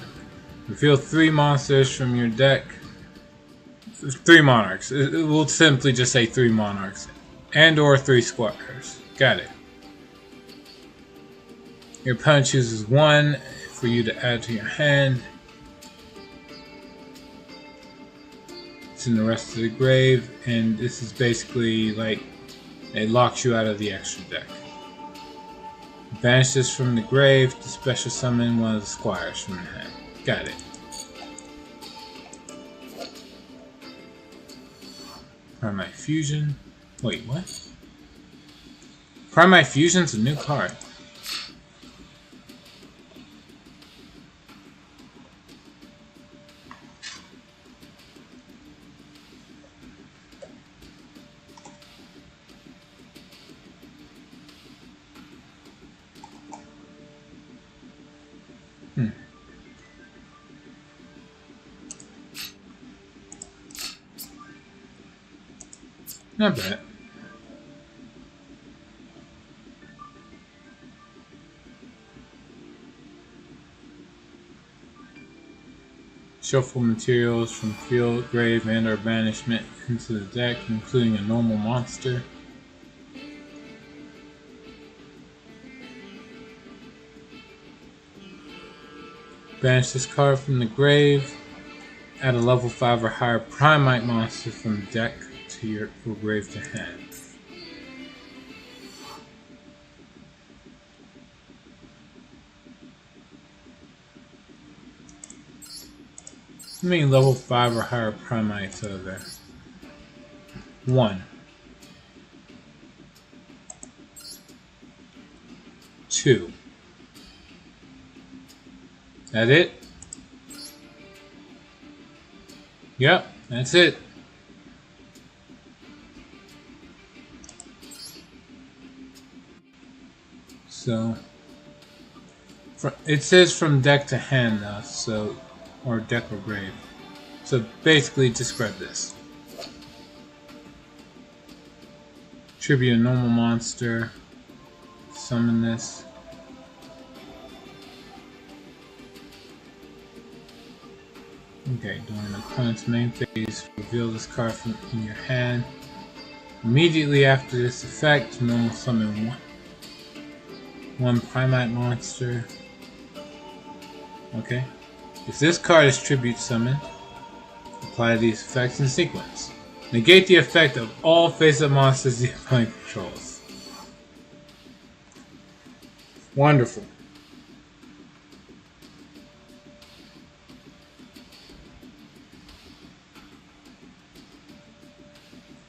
Reveal 3 monsters from your deck. 3 monarchs. It will simply just say 3 monarchs. And or 3 squires. Got it. Your opponent chooses 1 for you to add to your hand. what's in the rest of the grave, and this is basically like it locks you out of the extra deck. Banish this from the grave to special summon one of the squires from the hand. Got it. Primite Fusion. Wait, what? Primite Fusion's a new card. Not bad. Shuffle materials from field, grave, and or banishment into the deck, including a normal monster. Banish this card from the grave. Add a level 5 or higher Primite monster from the deck to your grave to hand. How many level 5 or higher Primites are there? 1. 2. That it? Yep, that's it. So, it says from deck to hand though, so, or deck or grave. So basically just grab this. Tribute a normal monster. Summon this. Okay, during the opponent's main phase, reveal this card from in your hand. Immediately after this effect, normal summon one Primite monster. Okay. If this card is tribute summoned, apply these effects in sequence. Negate the effect of all face-up monsters the opponent controls. Wonderful.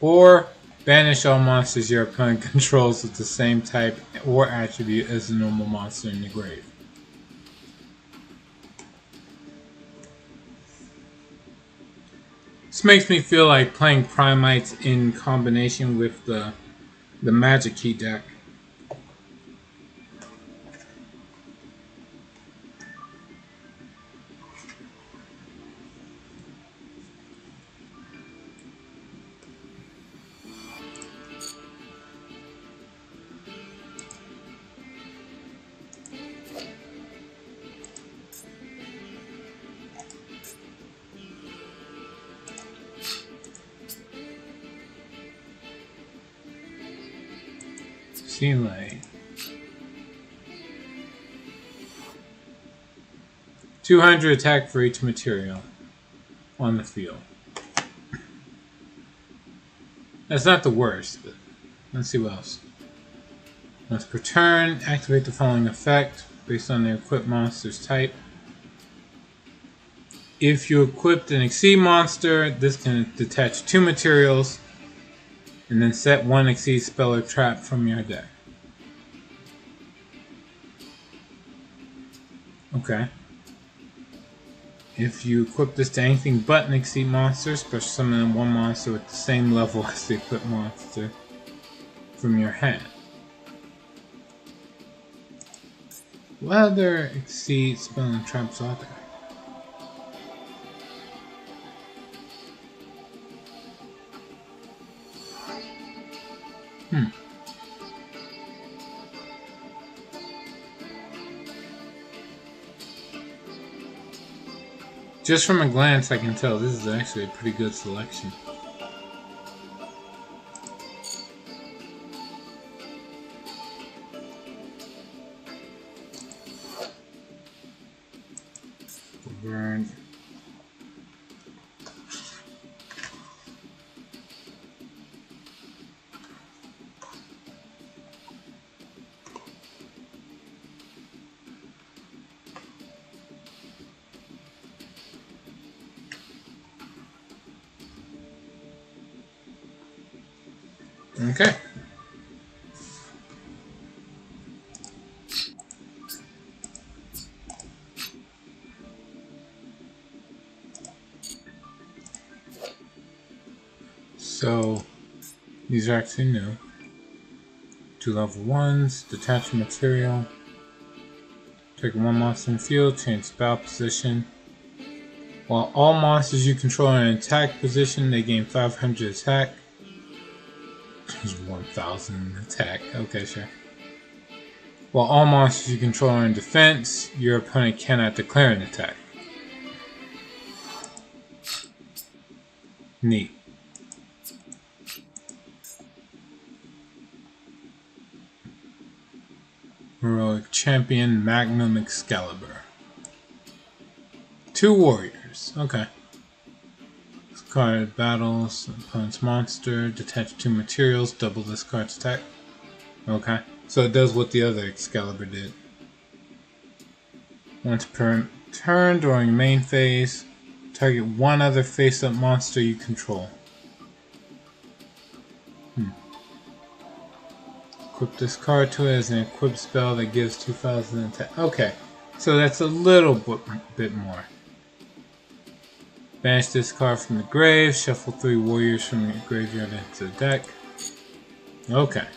Or banish all monsters your opponent controls with the same type or attribute as the normal monster in the grave. This makes me feel like playing Primites in combination with the Magic Key deck. Seem like 200 attack for each material on the field. That's not the worst, but let's see what else. Once per turn, activate the following effect based on the equipped monster's type. If you equipped an Exceed monster, this can detach 2 materials and then set 1 Exceed spell or trap from your deck. Okay. If you equip this to anything but an Exceed monster, special summon 1 monster with the same level as the equipped monster from your hand. What other Exceed spell and traps are there? Just from a glance, I can tell this is actually a pretty good selection. Burn. Okay. So these are actually new. 2 level 1s, detach material. Take 1 monster in the field, change battle position. While all monsters you control are in attack position, they gain 500 attack. 1000 attack. Okay, sure. While all monsters you control are in defense, your opponent cannot declare an attack. Neat. Heroic Champion Magnum Excalibur. 2 warriors. Okay. Card battles, opponent's monster, detach 2 materials, double this card's attack. Okay. So it does what the other Excalibur did. Once per turn during main phase, target 1 other face-up monster you control. Equip this card to it as an equipped spell that gives 2000 attack. Okay, so that's a little bit more. Banish this card from the grave, shuffle 3 warriors from your graveyard into the deck. Okay.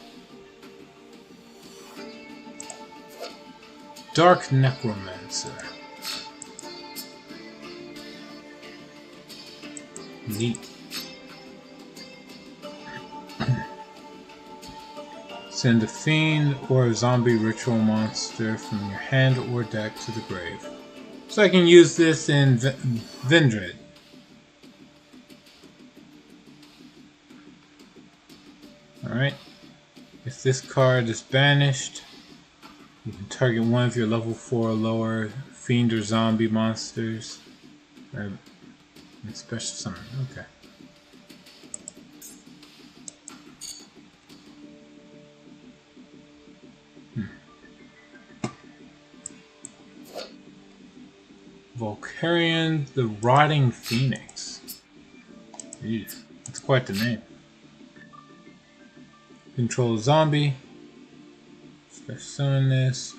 Dark Necromancer. Neat. Send a fiend or a zombie ritual monster from your hand or deck to the grave. So I can use this in Vendred. Alright. If this card is banished, you can target 1 of your level 4 or lower fiend or zombie monsters. Or special summon. Okay. Volcarion the Rotting Phoenix. Jeez, that's quite the name. Control zombie. Special summon this.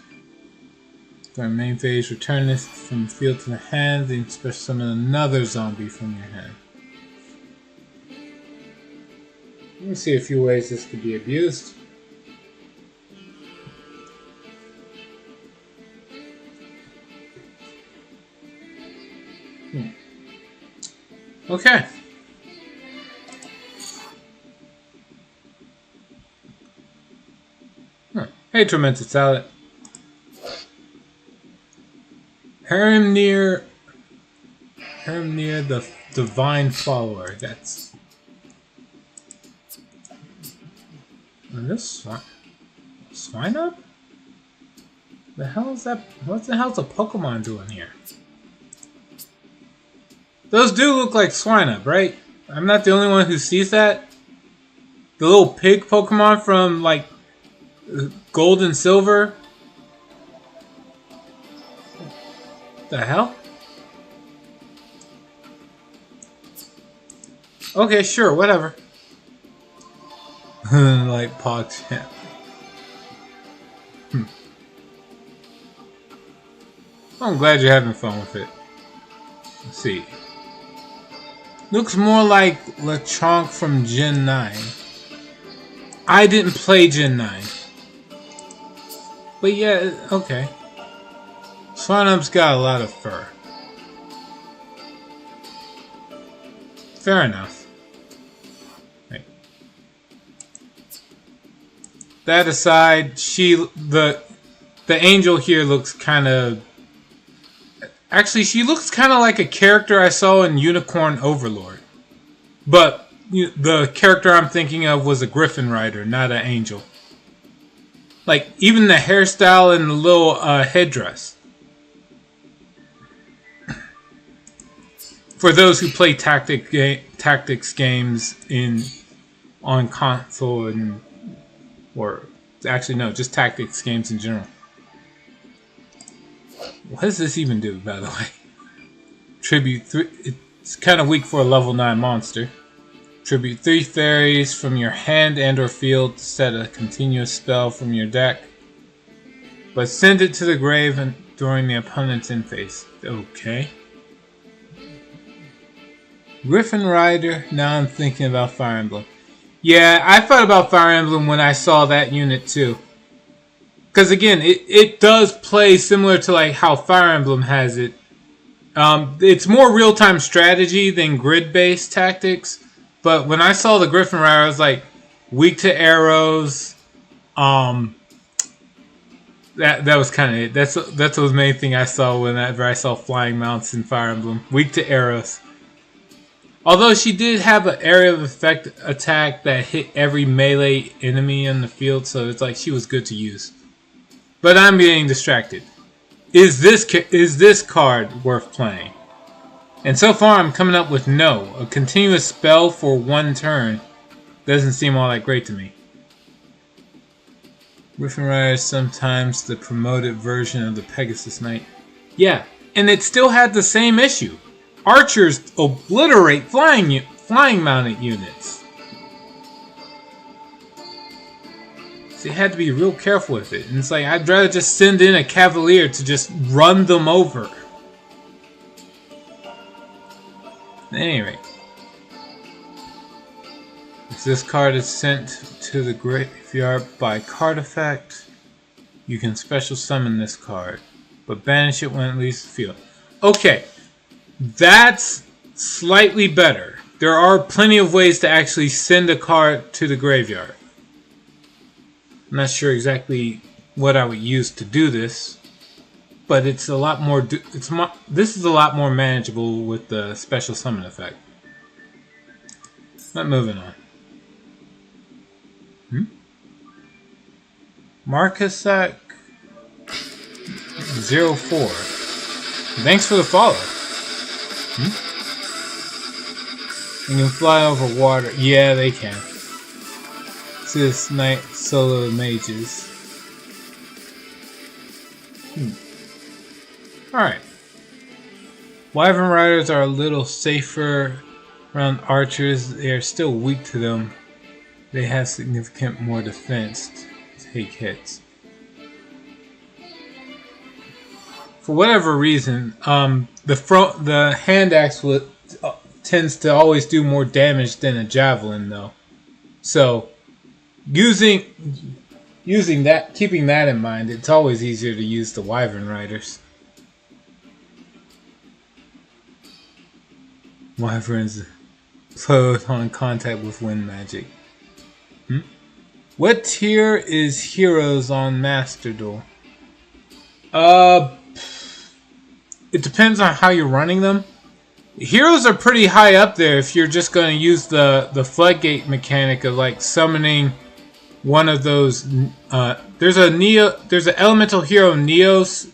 During main phase, return this from the field to the hand, then special summon another zombie from your hand. Let me see a few ways this could be abused. Okay. Hey, Tormented Salad. Harimnir the Divine Follower. That's... This swine up? The hell is that? What the hell's a Pokemon doing here? Those do look like Swinub, right? I'm not the only one who sees that. The little pig Pokemon from like Gold and Silver. The hell? Okay, sure, whatever. Like PogChamp. I'm glad you're having fun with it. Let's see. Looks more like Lechonk from Gen 9. I didn't play Gen 9. But yeah, okay. Swinub's got a lot of fur. Fair enough. Right. That aside, the angel here looks kind of... Actually, she looks kind of like a character I saw in Unicorn Overlord. But the character I'm thinking of was a Griffin Rider, not an angel. Like, even the hairstyle and the little headdress. For those who play tactics games on console or actually no, just tactics games in general. What does this even do, by the way? Tribute 3. It's kind of weak for a level 9 monster. Tribute 3 fairies from your hand and or field to set a continuous spell from your deck. But send it to the grave during the opponent's end phase. Okay. Griffin Rider. Now I'm thinking about Fire Emblem. Yeah, I thought about Fire Emblem when I saw that unit too. Because again, it does play similar to like how Fire Emblem has it. It's more real-time strategy than grid-based tactics. But when I saw the Griffin Rider, I was like, weak to arrows. That was kind of it. That's the main thing I saw whenever I saw flying mounts in Fire Emblem. Weak to arrows. Although she did have an area of effect attack that hit every melee enemy in the field, so it's like she was good to use. But I'm getting distracted. Is this card worth playing? And so far I'm coming up with no. A continuous spell for one turn doesn't seem all that great to me. Griffin Rider is sometimes the promoted version of the Pegasus Knight. Yeah, and it still had the same issue. Archers obliterate flying mounted units. So you had to be real careful with it. And it's like, I'd rather just send in a cavalier to just run them over. At any rate, if this card is sent to the graveyard by card effect, you can special summon this card, but banish it when it leaves the field. Okay, that's slightly better. There are plenty of ways to actually send a card to the graveyard. I'm not sure exactly what I would use to do this, but it's a lot more. This is a lot more manageable with the special summon effect. But moving on. Marcasac 04. Thanks for the follow. You can fly over water. Yeah, they can. See this night solo mages. Alright. Wyvern Riders are a little safer around archers. They are still weak to them. They have significant more defense to take hits. For whatever reason, the hand axe tends to always do more damage than a javelin, though. So, using that, keeping that in mind, it's always easier to use the Wyvern Riders. Wyverns float on contact with wind magic. What tier is heroes on Master Duel? It depends on how you're running them. Heroes are pretty high up there if you're just going to use the floodgate mechanic of like summoning one of those. There's an elemental hero Neos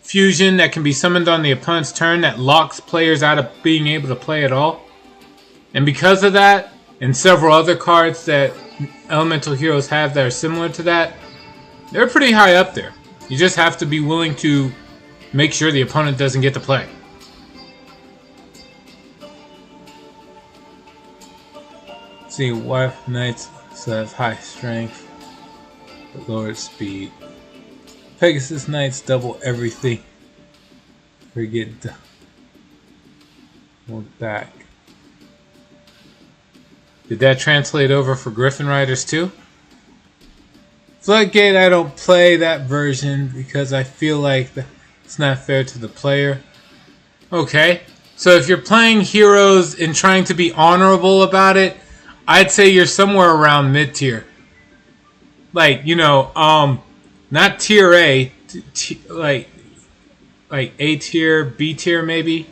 fusion that can be summoned on the opponent's turn that locks players out of being able to play at all. And because of that, and several other cards that elemental heroes have that are similar to that, they're pretty high up there. You just have to be willing to make sure the opponent doesn't get to play. See, Wife Knights have high strength, but lowered speed. Pegasus Knights double everything. Forget the hold back. Did that translate over for Griffin Riders too? Floodgate, I don't play that version because I feel like it's not fair to the player. Okay, so if you're playing heroes and trying to be honorable about it, I'd say you're somewhere around mid-tier. Like, you know, not tier A, like A tier, B tier maybe.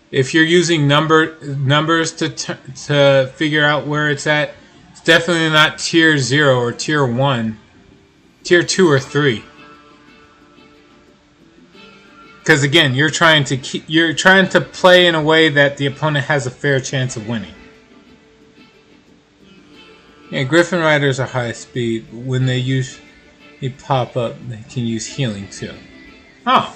If you're using numbers to figure out where it's at, it's definitely not tier 0 or tier 1, tier 2 or 3. Because again, you're trying to play in a way that the opponent has a fair chance of winning. Yeah, Griffin Riders are high speed. When they pop up, they can use healing too. Oh.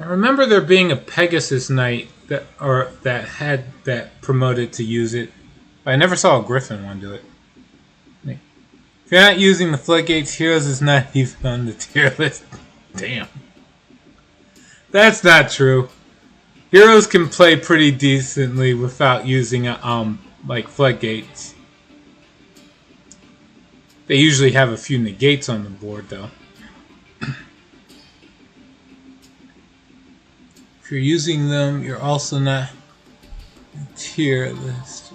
I remember there being a Pegasus Knight that promoted to use it. But I never saw a Griffin one do it. If you're not using the floodgates, Heroes is not even on the tier list. Damn. That's not true. Heroes can play pretty decently without using like floodgates. They usually have a few negates on the board though. If you're using them, you're also not tier list.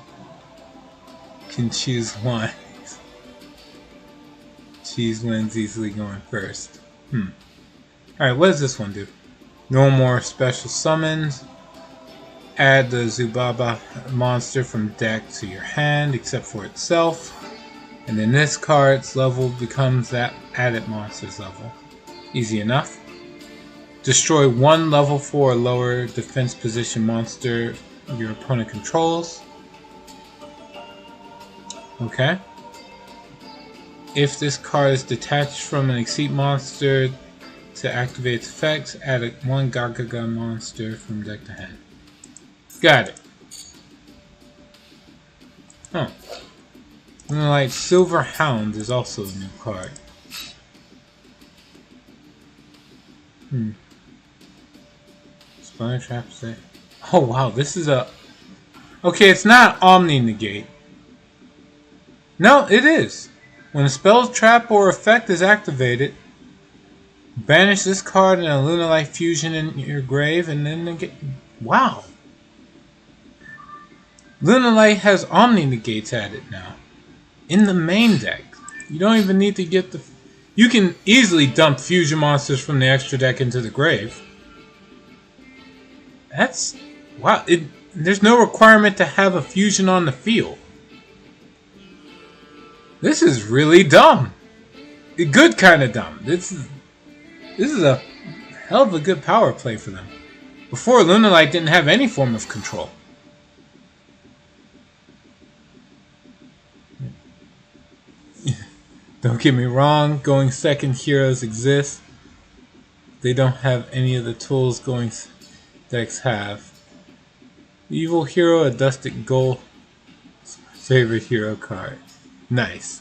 You can choose one. Cheese wins easily going first. Alright, what does this one do? No more special summons. Add the Zubaba monster from deck to your hand, except for itself. And then this card's level becomes that added monster's level. Easy enough. Destroy one level 4 or lower defense position monster your opponent controls. Okay. If this card is detached from an Exceed monster to activate its effects, add one Gagaga monster from deck to hand. Got it. Huh. Like Silver Hound is also a new card. Spawner Trap set. Oh wow, this is a... Okay, it's not Omni Negate. No, it is. When a spell, trap, or effect is activated, banish this card and a Lunalight Fusion in your grave, and then negate. Wow! Lunalight has Omni Negates added now. In the main deck. You don't even need to get the... You can easily dump fusion monsters from the extra deck into the grave. That's... Wow, there's no requirement to have a fusion on the field. This is really dumb. A good kind of dumb. This is a hell of a good power play for them. Before, Lunalight didn't have any form of control. Don't get me wrong, going second heroes exist. They don't have any of the tools going decks have. Evil Hero, a Dusted Gold, favorite hero card. Nice.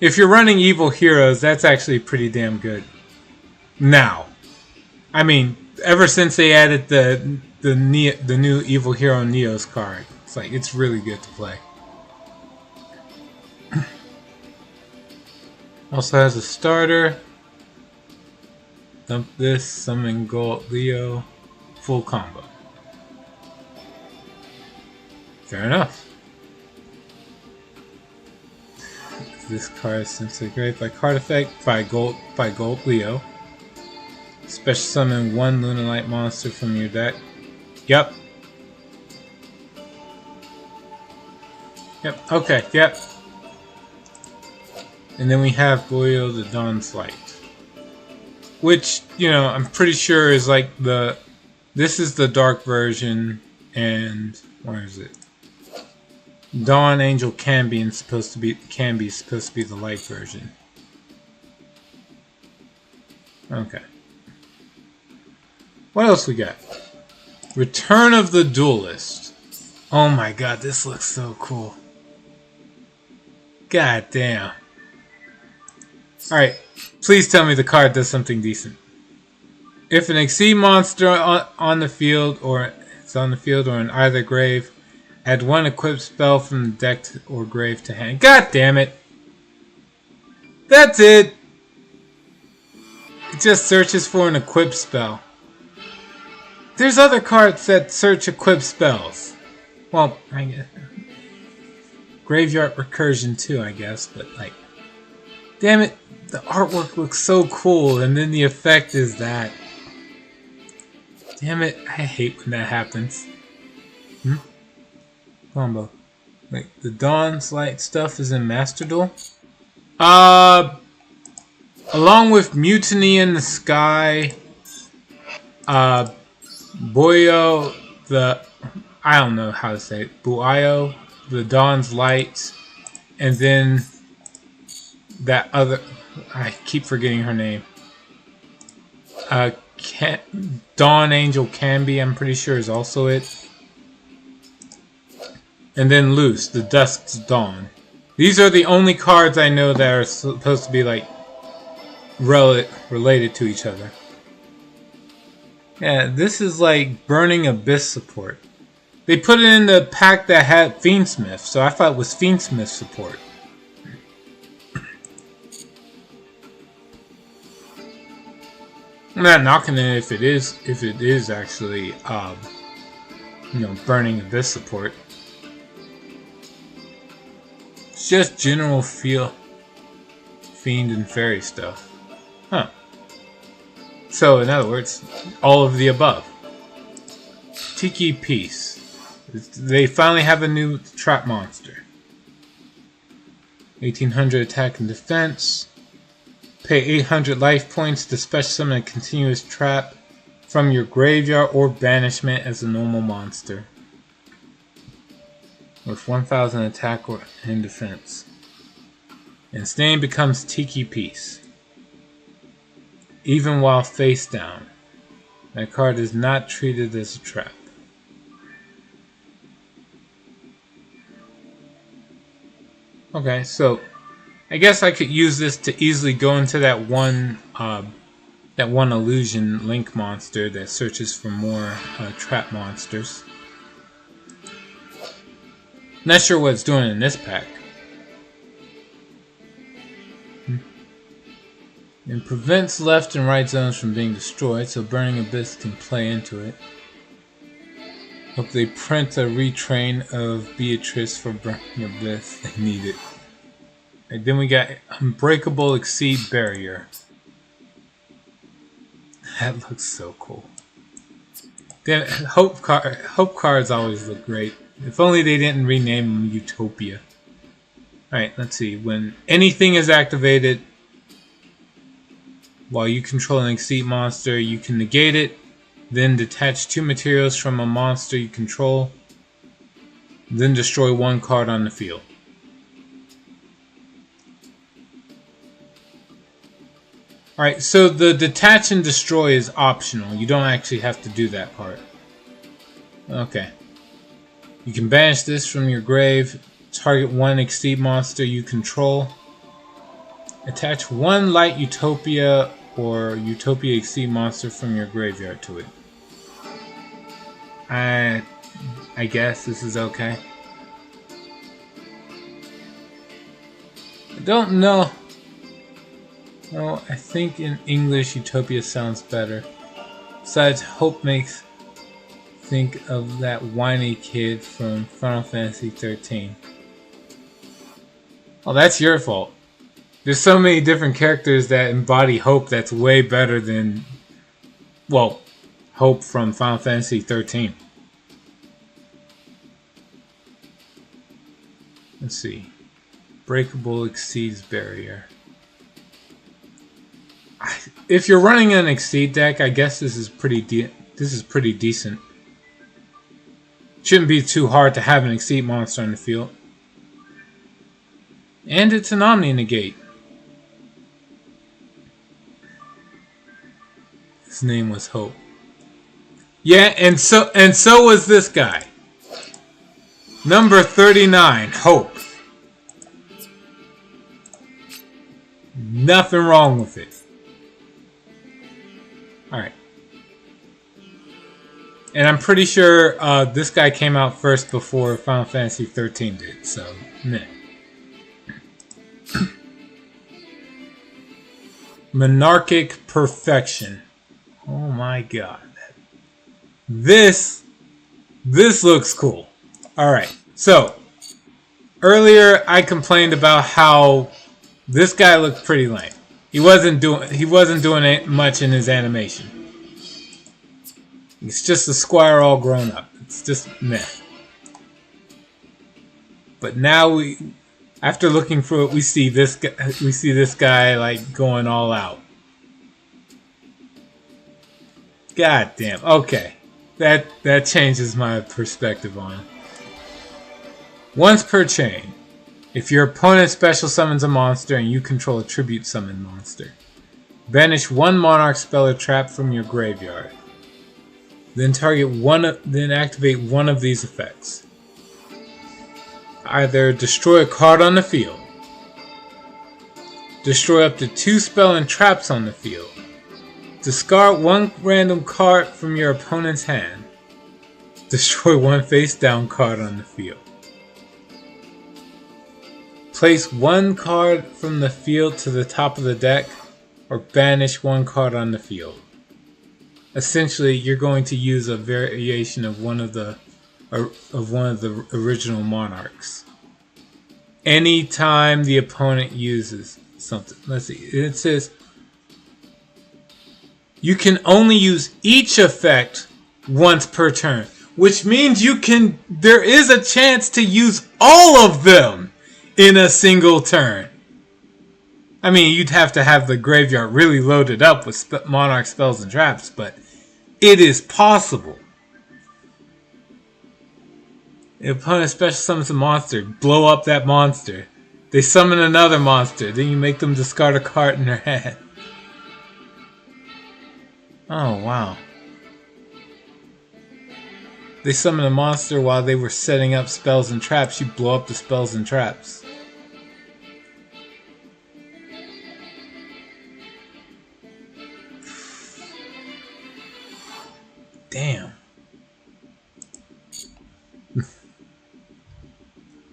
If you're running Evil Heroes, that's actually pretty damn good. Now, I mean, ever since they added the new Evil Hero Neos card, it's really good to play. Also has a starter. Dump this, summon Gold Leo, full combo. Fair enough. This card is simply great by card effect by Gold Leo. Special summon one Lunalight monster from your deck. Yep. Yep. Okay. Yep. And then we have Boyo the Dawn's Light, which, you know, I'm pretty sure is like this is the dark version, and where is it? Dawn Angel can be supposed to be the light version. Okay. What else we got? Return of the Duelist. Oh my god, this looks so cool. God damn. Alright, please tell me the card does something decent. If an Exceed monster on the field, or it's on the field or in either grave, add one equipped spell from the deck or grave to hand. God damn it! That's it! It just searches for an equipped spell. There's other cards that search equipped spells. Well, I guess. Graveyard Recursion too, I guess, but like... Damn it, the artwork looks so cool, and then the effect is that. Damn it, I hate when that happens. Combo. Like, the Dawn's Light stuff is in Master Duel? Along with Mutiny in the Sky, Boyo, I don't know how to say it, Buayo, the Dawn's Light, and then that other, I keep forgetting her name. Dawn Angel Canby, I'm pretty sure, is also it. And then Loose, the Dusk's Dawn. These are the only cards I know that are supposed to be like related to each other. Yeah, this is like Burning Abyss support. They put it in the pack that had Fiendsmith, so I thought it was Fiendsmith support. I'm not knocking it if it is actually Burning Abyss support. It's just general feel Fiend and Fairy stuff. Huh. So in other words, all of the above. Tiki Peace. They finally have a new trap monster. 1800 attack and defense. Pay 800 life points to special summon a continuous trap from your graveyard or banishment as a normal monster. With 1000 attack and defense. And its name becomes Tiki Peace. Even while face down. That card is not treated as a trap. Okay, so I guess I could use this to easily go into that one illusion link monster that searches for more trap monsters. Not sure what it's doing in this pack. It prevents left and right zones from being destroyed, so Burning Abyss can play into it. Hope they print a retrain of Beatrice for Burning Abyss. They need it. And then we got Unbreakable Exceed Barrier. That looks so cool. Then Hope cards always look great. If only they didn't rename them Utopia. Alright, let's see. When anything is activated while you control an Exceed monster, you can negate it. Then detach 2 materials from a monster you control. Then destroy 1 card on the field. Alright, so the detach and destroy is optional. You don't actually have to do that part. Okay. You can banish this from your grave. Target 1 Exceed monster you control. Attach 1 Light Utopia or Utopia Exceed monster from your graveyard to it. I guess this is okay. I don't know. No, I think in English Utopia sounds better. Besides, Hope makes think of that whiny kid from Final Fantasy 13. Oh, that's your fault. There's so many different characters that embody Hope that's way better than, well, Hope from Final Fantasy 13. Let's see. Breakable Exceeds Barrier. If you're running an Exceed deck, I guess this is pretty decent. Shouldn't be too hard to have an Exceed monster on the field. And it's an Omni Negate. His name was Hope. Yeah, and so was this guy. Number 39, Hope. Nothing wrong with it. Alright. And I'm pretty sure this guy came out first before Final Fantasy 13 did, so meh. Monarchic Perfection. Oh my god. This looks cool. Alright, so earlier I complained about how this guy looked pretty lame. He wasn't doing much in his animation. It's just a squire all grown up. It's just meh. But now after looking through it, we see this guy like going all out. God damn. Okay, that changes my perspective on it. Once per chain. If your opponent special summons a monster and you control a tribute summon monster, Banish one Monarch spell or trap from your graveyard. Then then activate one of these effects. Either destroy a card on the field, destroy up to 2 spell and traps on the field, discard one random card from your opponent's hand, destroy one face down card on the field. Place one card from the field to the top of the deck, or banish one card on the field. Essentially, you're going to use a variation of one of the original Monarchs. Anytime the opponent uses something. Let's see. It says you can only use each effect once per turn, which means there is a chance to use all of them in a single turn. I mean, you'd have to have the graveyard really loaded up with Monarch spells and traps, but it is possible. The opponent special summons a monster, blow up that monster. They summon another monster, then you make them discard a card in their hand. Oh, wow. They summon a monster while they were setting up spells and traps. You blow up the spells and traps. Damn.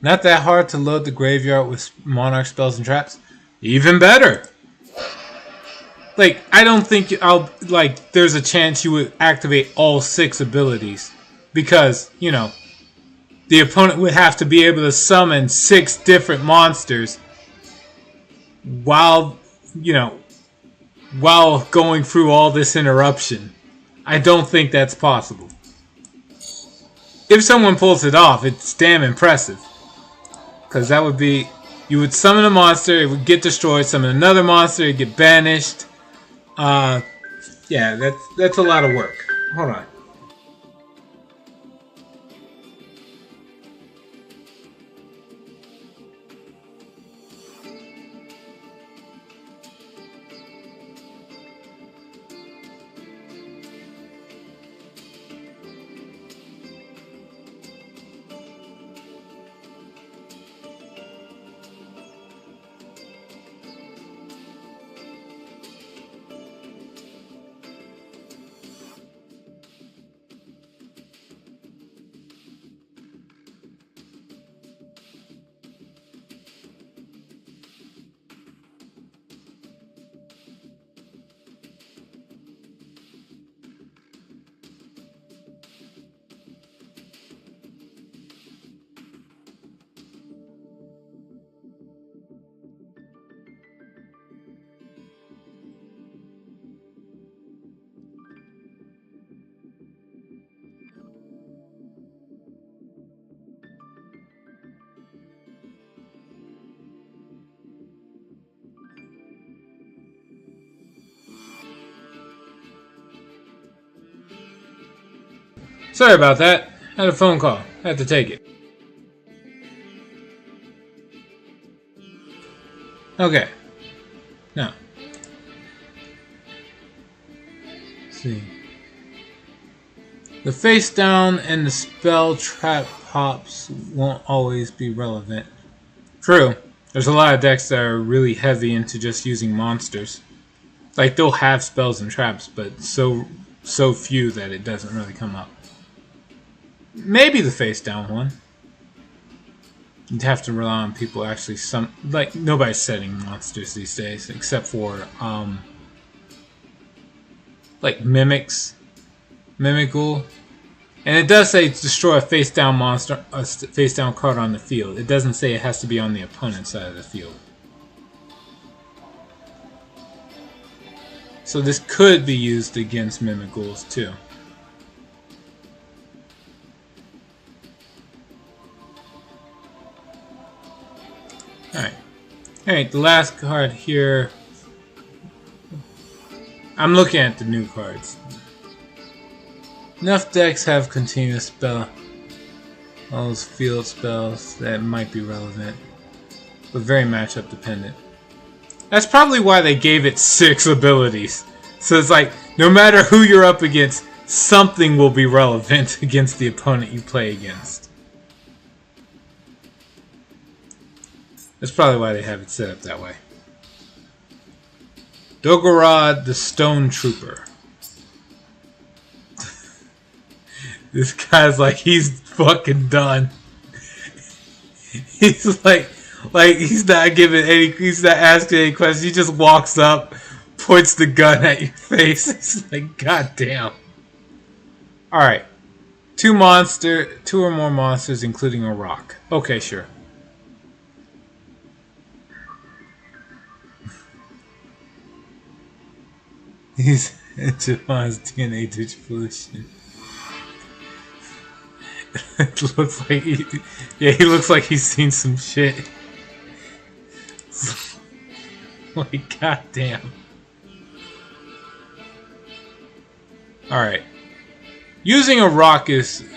Not that hard to load the graveyard with Monarch spells and traps. Even better. Like, I don't think there's a chance you would activate all 6 abilities. Because, you know, the opponent would have to be able to summon 6 different monsters while going through all this interruption. I don't think that's possible. If someone pulls it off, it's damn impressive. Because that would be, you would summon a monster, it would get destroyed, summon another monster, it would get banished. Yeah, that's a lot of work. Hold on. Sorry about that. I had a phone call. I had to take it. Okay. Now. Let's see. The face down and the spell trap pops won't always be relevant. True. There's a lot of decks that are really heavy into just using monsters. Like, they'll have spells and traps, but so few that it doesn't really come up. Maybe the face down one. You'd have to rely on people actually nobody's setting monsters these days except for like mimics, Mimical. And it does say destroy a face down monster, a face down card on the field. It doesn't say it has to be on the opponent's side of the field. So this could be used against Mimicals too. Alright, the last card here. I'm looking at the new cards. Enough decks have continuous spell. All those field spells that might be relevant, but very matchup dependent. That's probably why they gave it 6 abilities. So it's like, no matter who you're up against, something will be relevant against the opponent you play against. That's probably why they have it set up that way. Dogorod the Stone Trooper. This guy's like, he's fucking done. He's like he's not giving any, he's not asking any questions. He just walks up, points the gun at your face. It's like, goddamn. Alright. 2 or more monsters, including a rock. Okay, sure. He's Japan's DNA distribution. It looks like he looks like he's seen some shit. Like, goddamn. Alright. Using a rock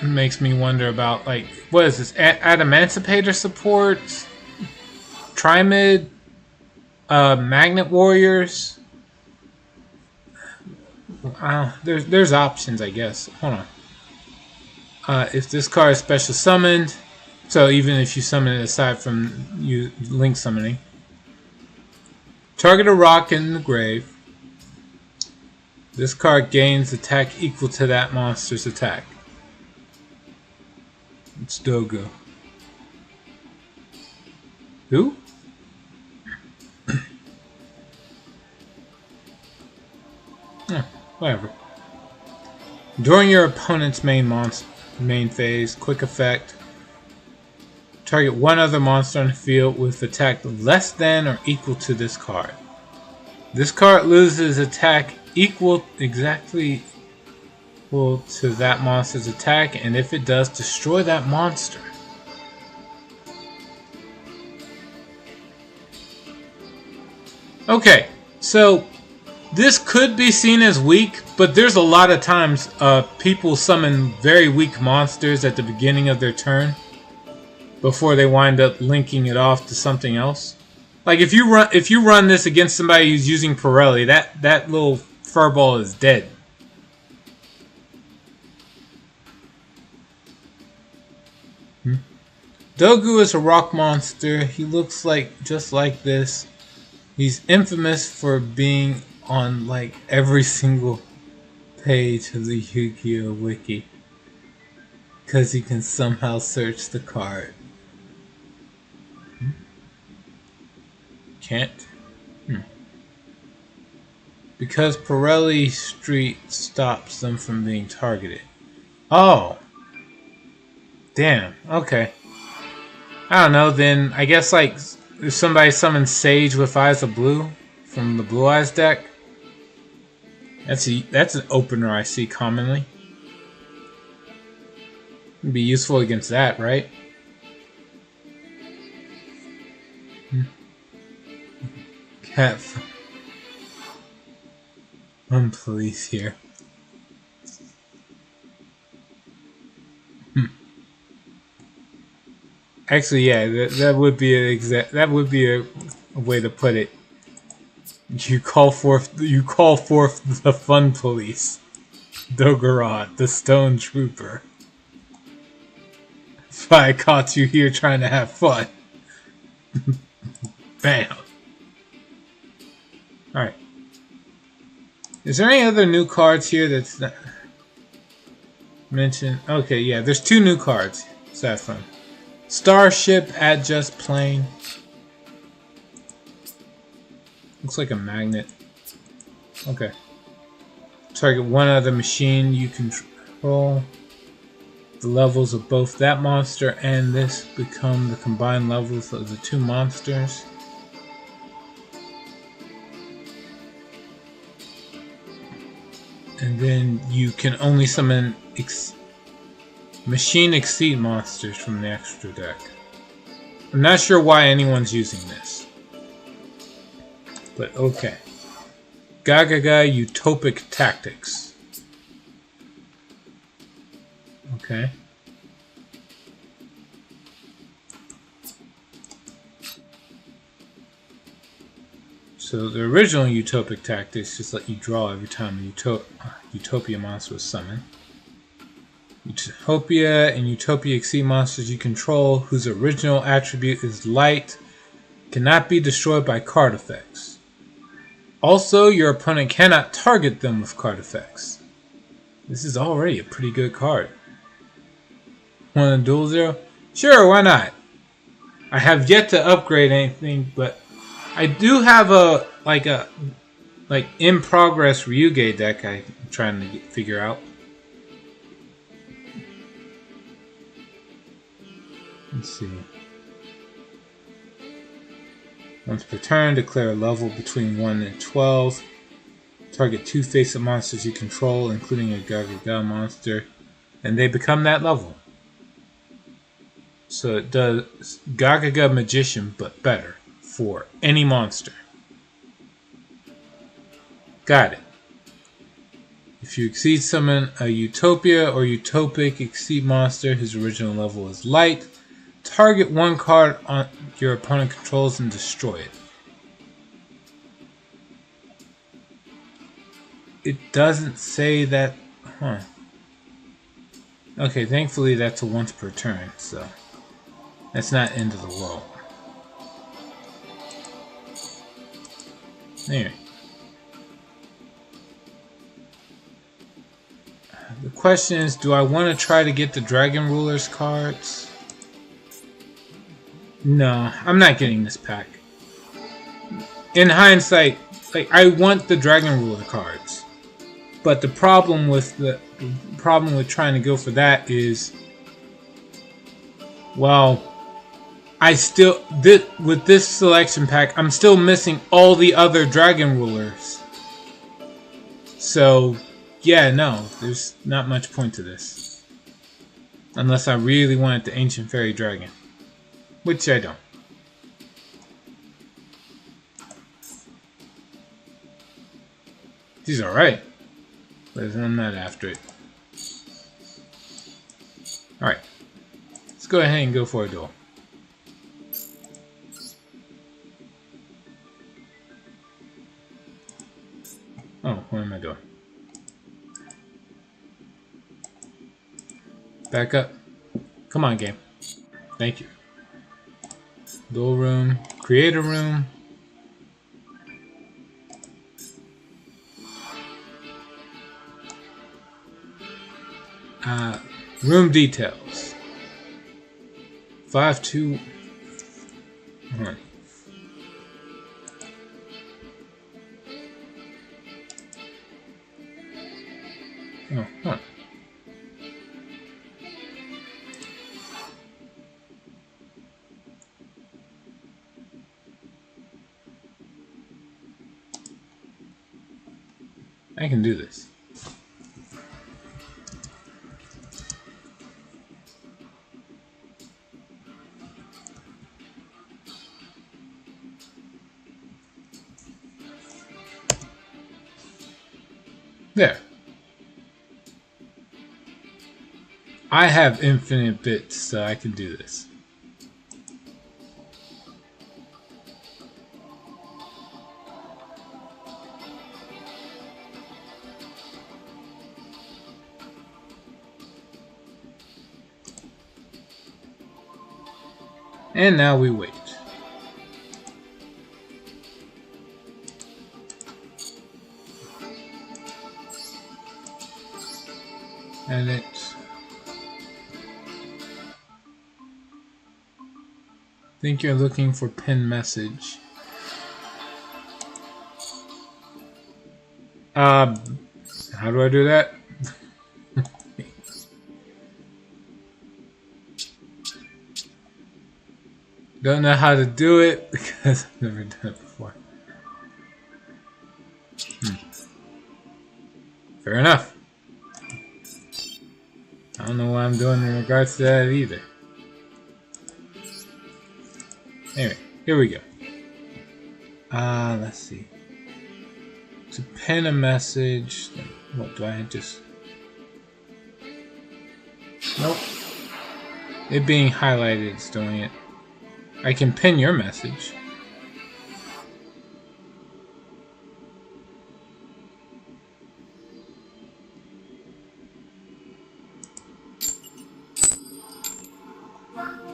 makes me wonder about, like, what is this? Adamancipator support? Trimid? Magnet Warriors? There's options, I guess. Hold on. If this card is special summoned, so even if you summon it aside from link summoning, target a rock in the grave. This card gains attack equal to that monster's attack. It's Dogo. Who? Whatever. During your opponent's main phase, quick effect. Target one other monster on the field with attack less than or equal to this card. This card loses attack exactly equal to that monster's attack, and if it does, destroy that monster. Okay, so this could be seen as weak, but there's a lot of times people summon very weak monsters at the beginning of their turn before they wind up linking it off to something else. Like if you run this against somebody who's using Pirelli, that little furball is dead. Dogu is a rock monster. He looks like just like this. He's infamous for being on like every single page of the Yu-Gi-Oh! Wiki, because he can somehow search the card. Can't? Because Pirelli Street stops them from being targeted. Oh! Damn, okay. I don't know, then I guess like if somebody summons Sage with Eyes of Blue from the Blue Eyes deck, that's an opener I see commonly. It'd be useful against that, right? Cat police here. Actually, yeah, that would be a way to put it. You call forth the fun police. Dogorod, the Stone Trooper. If I caught you here trying to have fun. Bam. Alright. Is there any other new cards here that's not mentioned? Okay, yeah, there's 2 new cards. Aside from Starship at Just Plane. Looks like a magnet. Okay. Target one other machine you control. The levels of both that monster and this become the combined levels of the 2 monsters. And then you can only summon Machine Exceed monsters from the extra deck. I'm not sure why anyone's using this. But okay. Gagaga Utopic Tactics. Okay. So the original Utopic tactics just let you draw every time a Utopia monster was summoned. Utopia and Utopia Exceed monsters you control, whose original attribute is light, cannot be destroyed by card effects. Also, your opponent cannot target them with card effects. This is already a pretty good card. Want a dual zero? Sure, why not? I have yet to upgrade anything, but I do have a in progress Ryuge deck I'm trying to figure out. Let's see. Once per turn, declare a level between 1 and 12. Target 2 face-up monsters you control, including a Gaga monster, and they become that level. So it does Gaga Magician, but better for any monster. Got it. If you exceed summon a Utopia or Utopic Exceed monster whose original level is light, target one card on your opponent controls and destroy it. It doesn't say that, huh? Okay, thankfully that's a once per turn, so that's not end of the world. Anyway. The question is, do I want to try to get the Dragon Rulers cards? No, I'm not getting this pack. In hindsight, I want the Dragon Ruler cards. But the problem with trying to go for that is, well, with this selection pack, I'm still missing all the other Dragon Rulers. So, yeah, no, there's not much point to this. Unless I really wanted the Ancient Fairy Dragon. Which I don't. He's alright. But I'm not after it. Alright. Let's go ahead and go for a duel. Oh, what am I doing? Back up. Come on, game. Thank you. Duel room. Create a room. Room details. 5-2. Oh, huh. I can do this. There. I have infinite bits, so I can do this. And now we wait. And it think you're looking for pin message. How do I do that? Don't know how to do it because I've never done it before. Fair enough. I don't know what I'm doing in regards to that either. Anyway, here we go. Let's see. To pin a message, what do I just... Nope. It being highlighted is doing it. I can pin your message.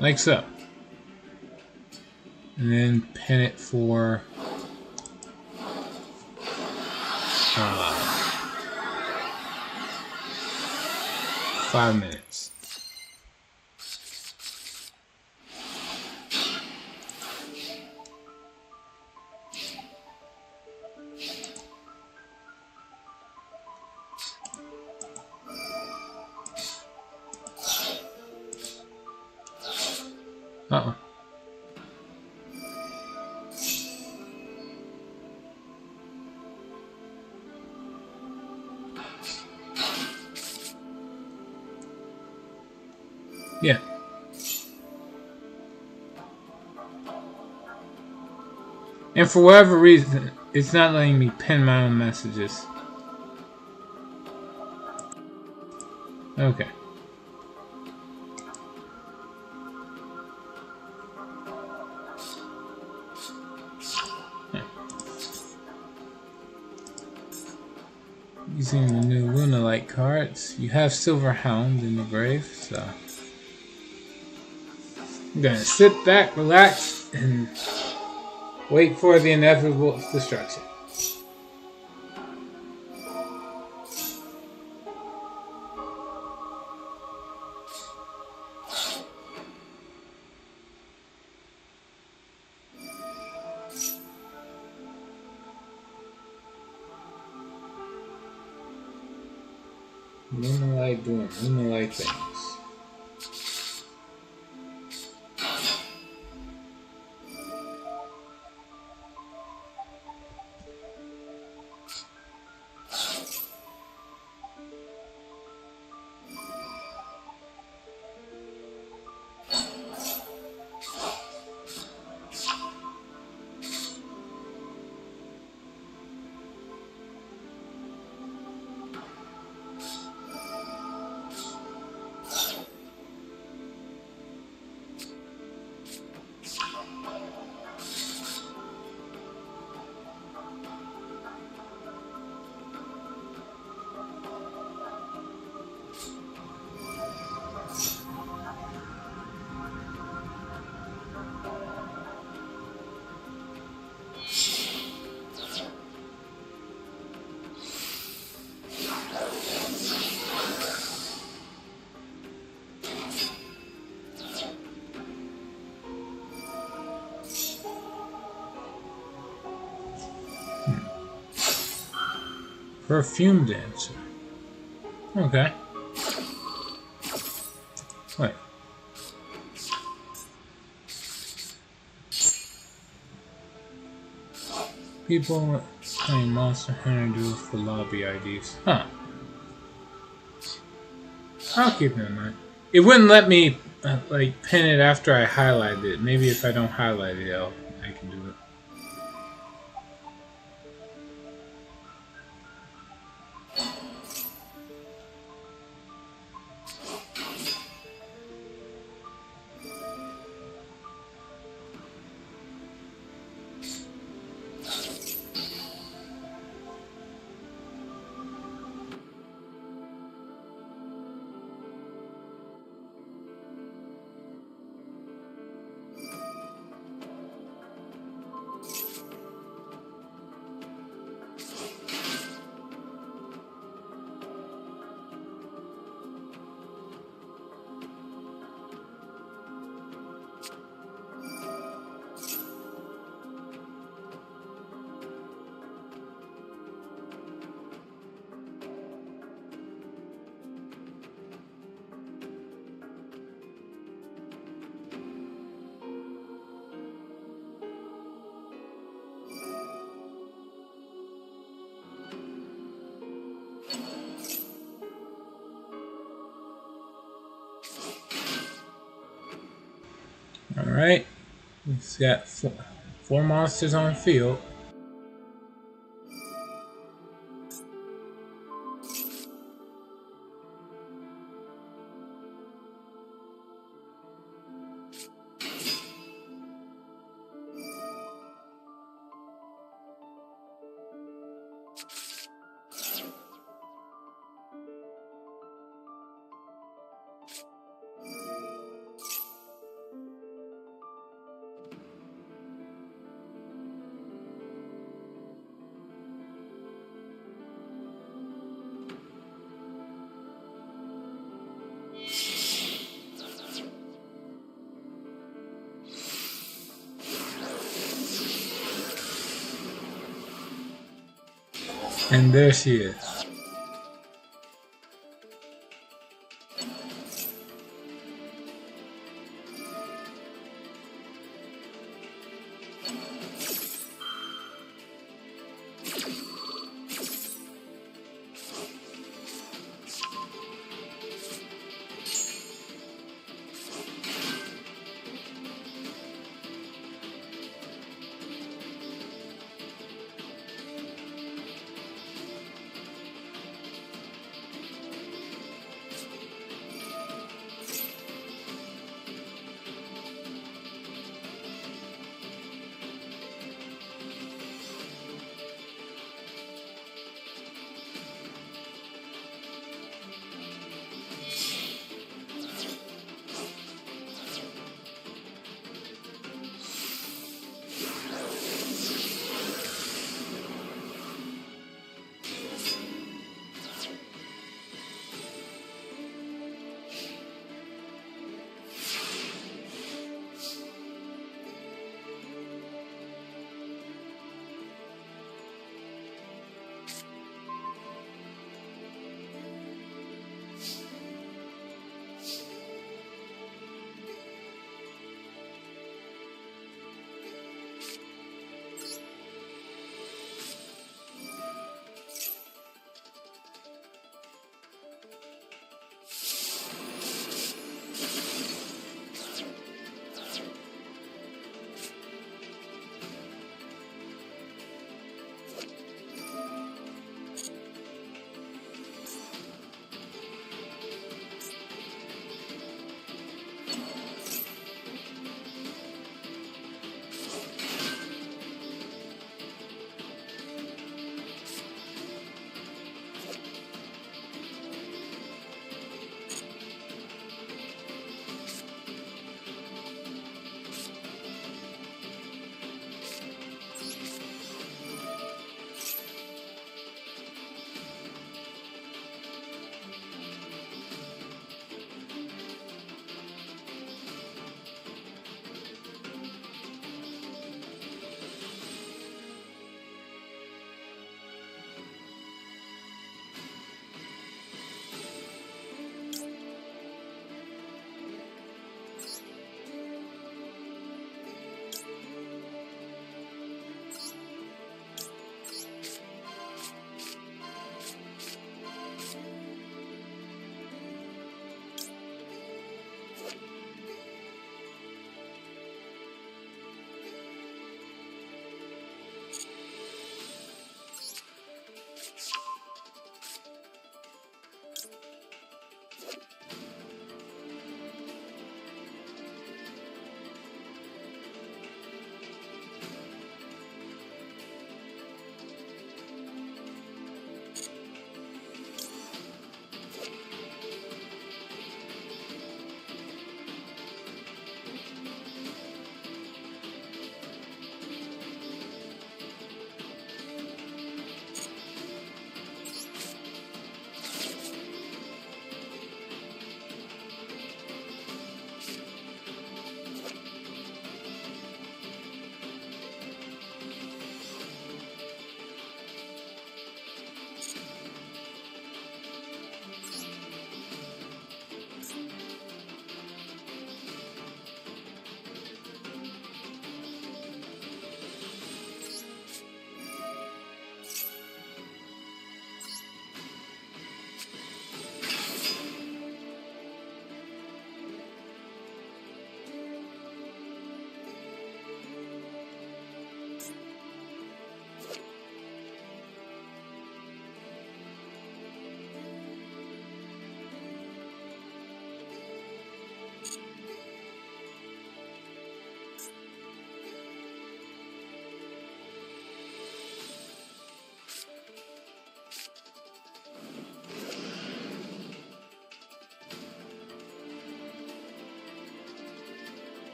like so. And then pin it for 5 minutes. Uh-oh. Yeah. And for whatever reason, it's not letting me pin my own messages. Okay. Using the new Lunalight cards, you have Silver Hound in the grave, so I'm gonna sit back, relax, and wait for the inevitable destruction. Lunalight doing Lunalight things. Perfume dancer. Okay. Wait. People playing Monster Hunter duels for lobby IDs. Huh. I'll keep it in mind. It wouldn't let me like pin it after I highlighted it. Maybe if I don't highlight it, I can do it. Alright. It's got four monsters on field. And there she is.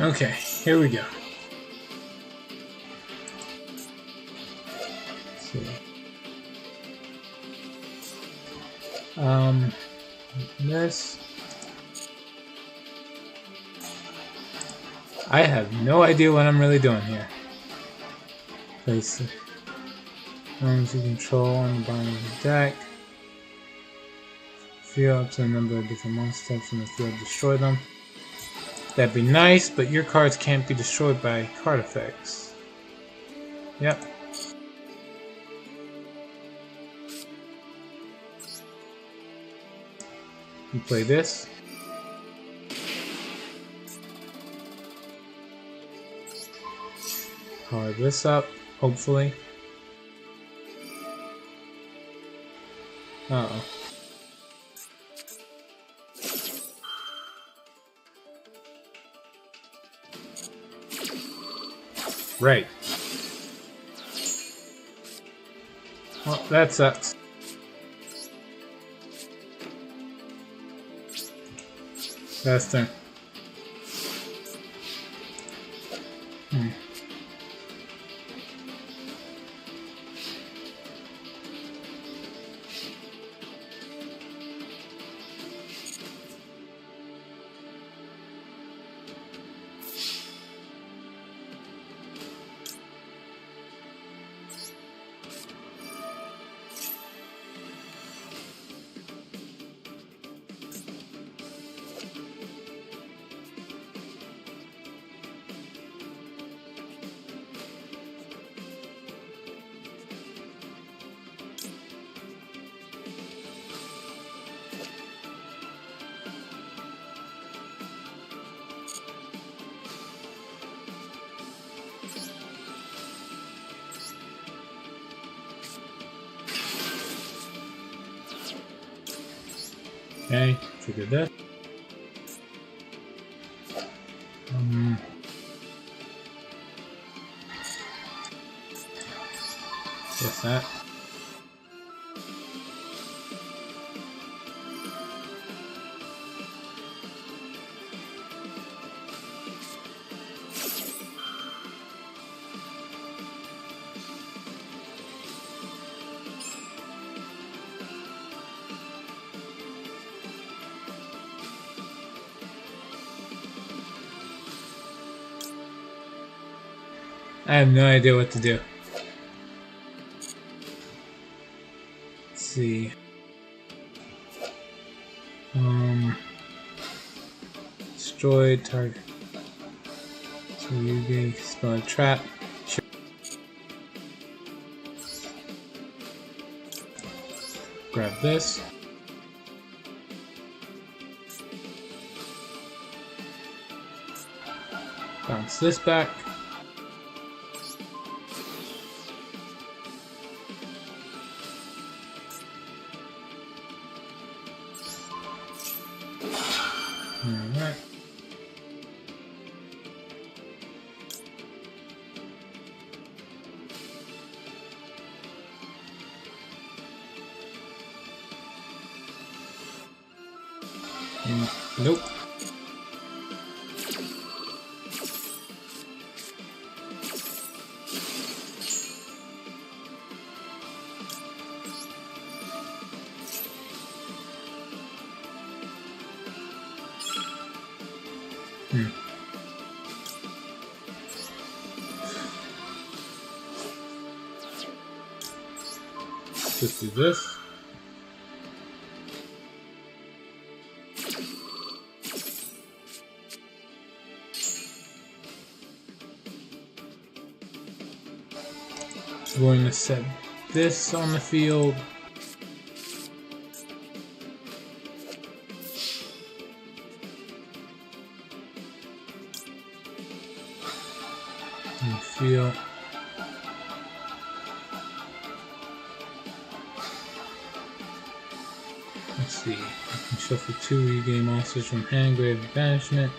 Okay, here we go. Let's see. This. I have no idea what I'm really doing here. Place the ones you control on the bottom of the deck. Field up to a number of different monster types in the field. Destroy them. That'd be nice, but your cards can't be destroyed by card effects. Yep. You play this. Power this up, hopefully. Uh-oh. Right. Well, that sucks. Last turn. Okay, trigger that. Guess that. I have no idea what to do. Let's see. Destroy target. So you can spell a trap. Sure. Grab this. Bounce this back. Alright. Nope. Just do this. We're going to set this on the field. And field. Let's see. I can shuffle 2 regain monsters from hand, grave, banishment.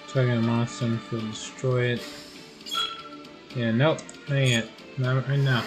Target a monster on the field, destroy it. Yeah, nope, not yet. Not right now.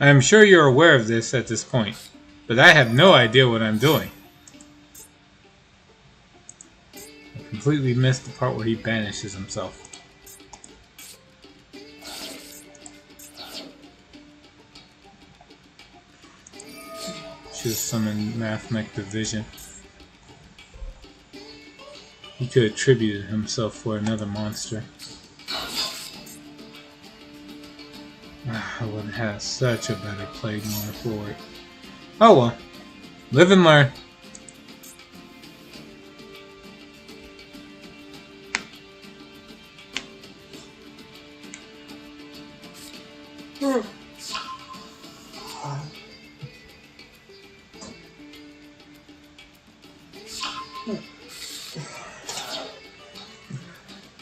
I am sure you're aware of this at this point, but I have no idea what I'm doing. I completely missed the part where he banishes himself. Should have summoned Mathmech Division. He could have attributed himself for another monster. I would have such a better play going forward. Oh well. Live and learn.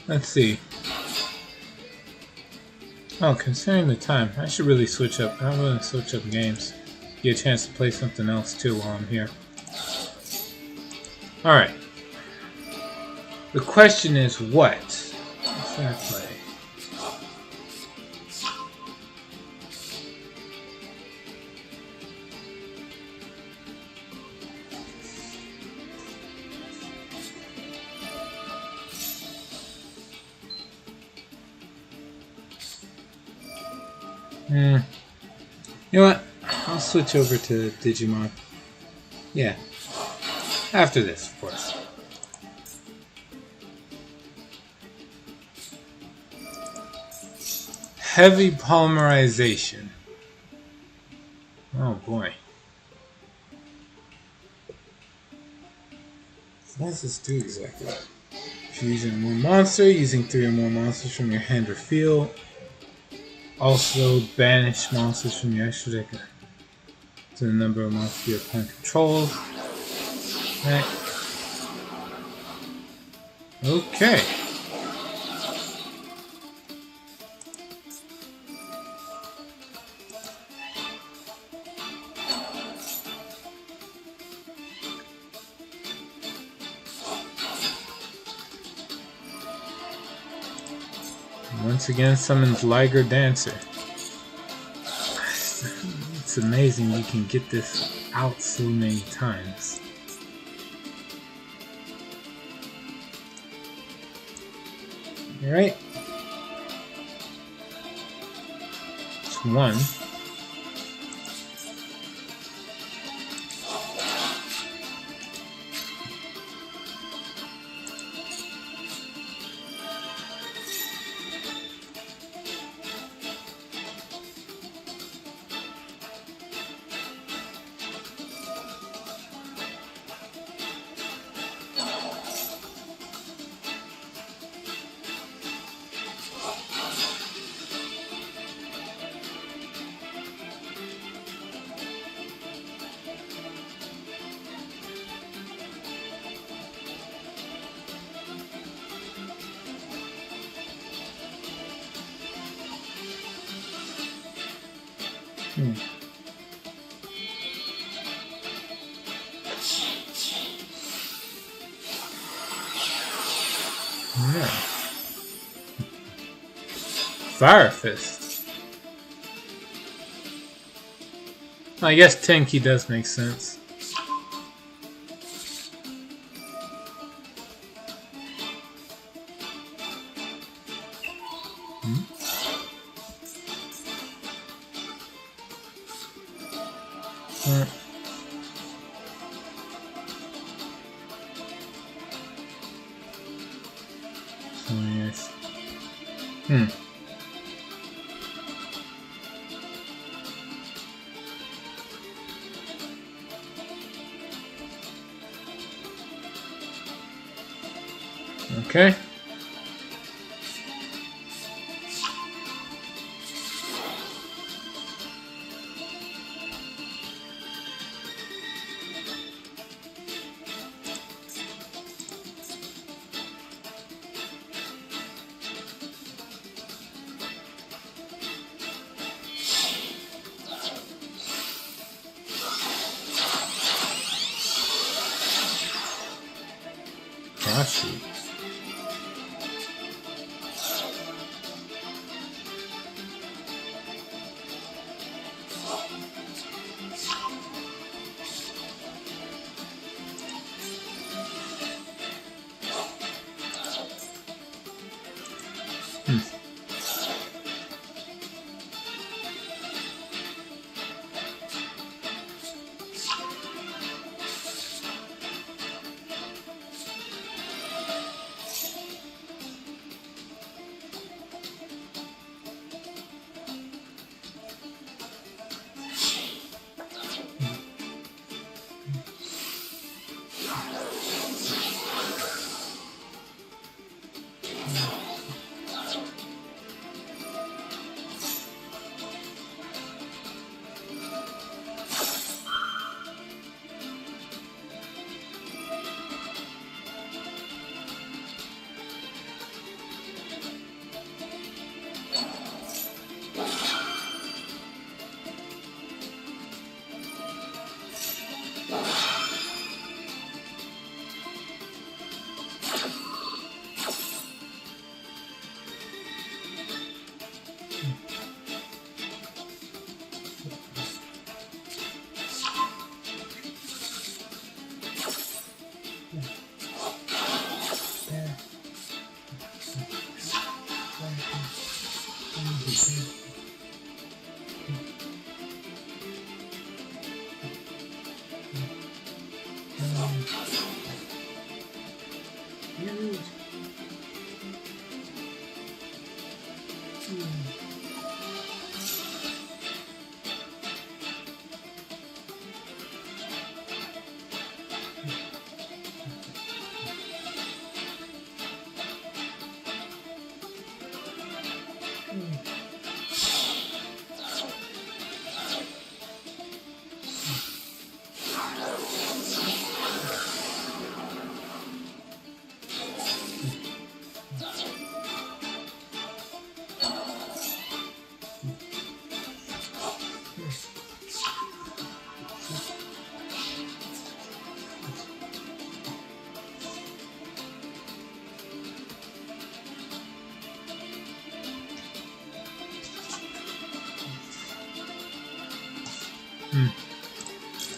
Let's see. Oh, considering the time, I should really switch up. I'm going to switch up games. Get a chance to play something else too while I'm here. Alright. The question is what? What should I play? You know what? I'll switch over to Digimon. Yeah. After this, of course. Heavy polymerization. Oh boy. What does this do exactly? Fusing one monster, using 3 or more monsters from your hand or field. Also, banish monsters from your extra deck to the number of monsters your opponent controls. Right. Okay. Once again, summons Liger Dancer. It's amazing you can get this out so many times. Alright. It's 1. Yeah. Fire Fist. I guess Tenki does make sense. Okay. Gosh.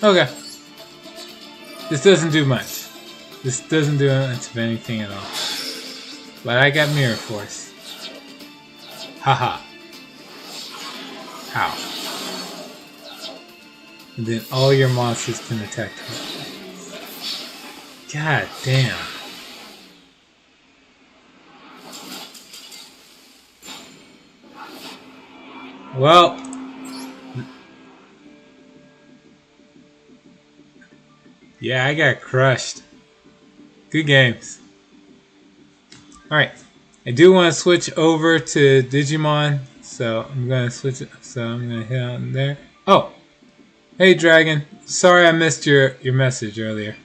Okay. This doesn't do much. This doesn't do much of anything at all. But I got Mirror Force. Haha. How? And then all your monsters can attack her. God damn. Well. Yeah, I got crushed. Good games. Alright. I do want to switch over to Digimon. So I'm going to switch it. So I'm going to hit on there. Oh! Hey Dragon. Sorry I missed your message earlier.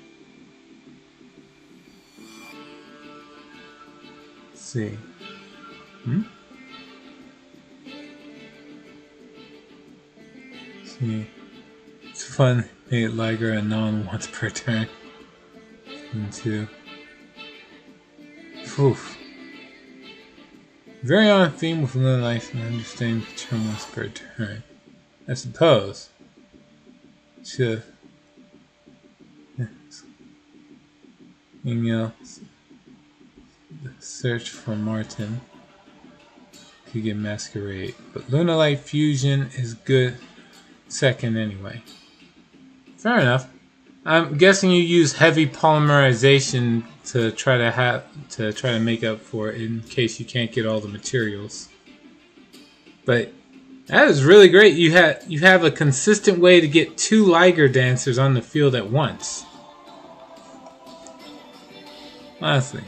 Let's see. Let's see. It's fun. Hey, Liger and non once per turn. 1, 2. Oof. Very on theme with Luna Life and understanding the turn once per turn. I suppose. Should. Anything else? Search for Martin. Could get Masquerade. But Luna Light Fusion is good second anyway. Fair enough. I'm guessing you use heavy polymerization to try to make up for it in case you can't get all the materials. But that is really great. You have a consistent way to get 2 Liger dancers on the field at once. Honestly,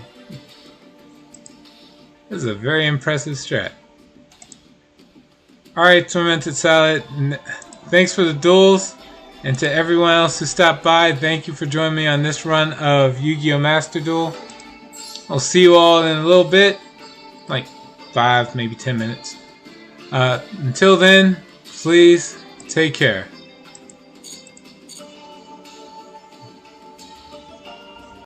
this is a very impressive strat. Alright, Tormented Salad, thanks for the duels. And to everyone else who stopped by, thank you for joining me on this run of Yu-Gi-Oh! Master Duel. I'll see you all in a little bit, like 5, maybe 10 minutes. Until then, please take care.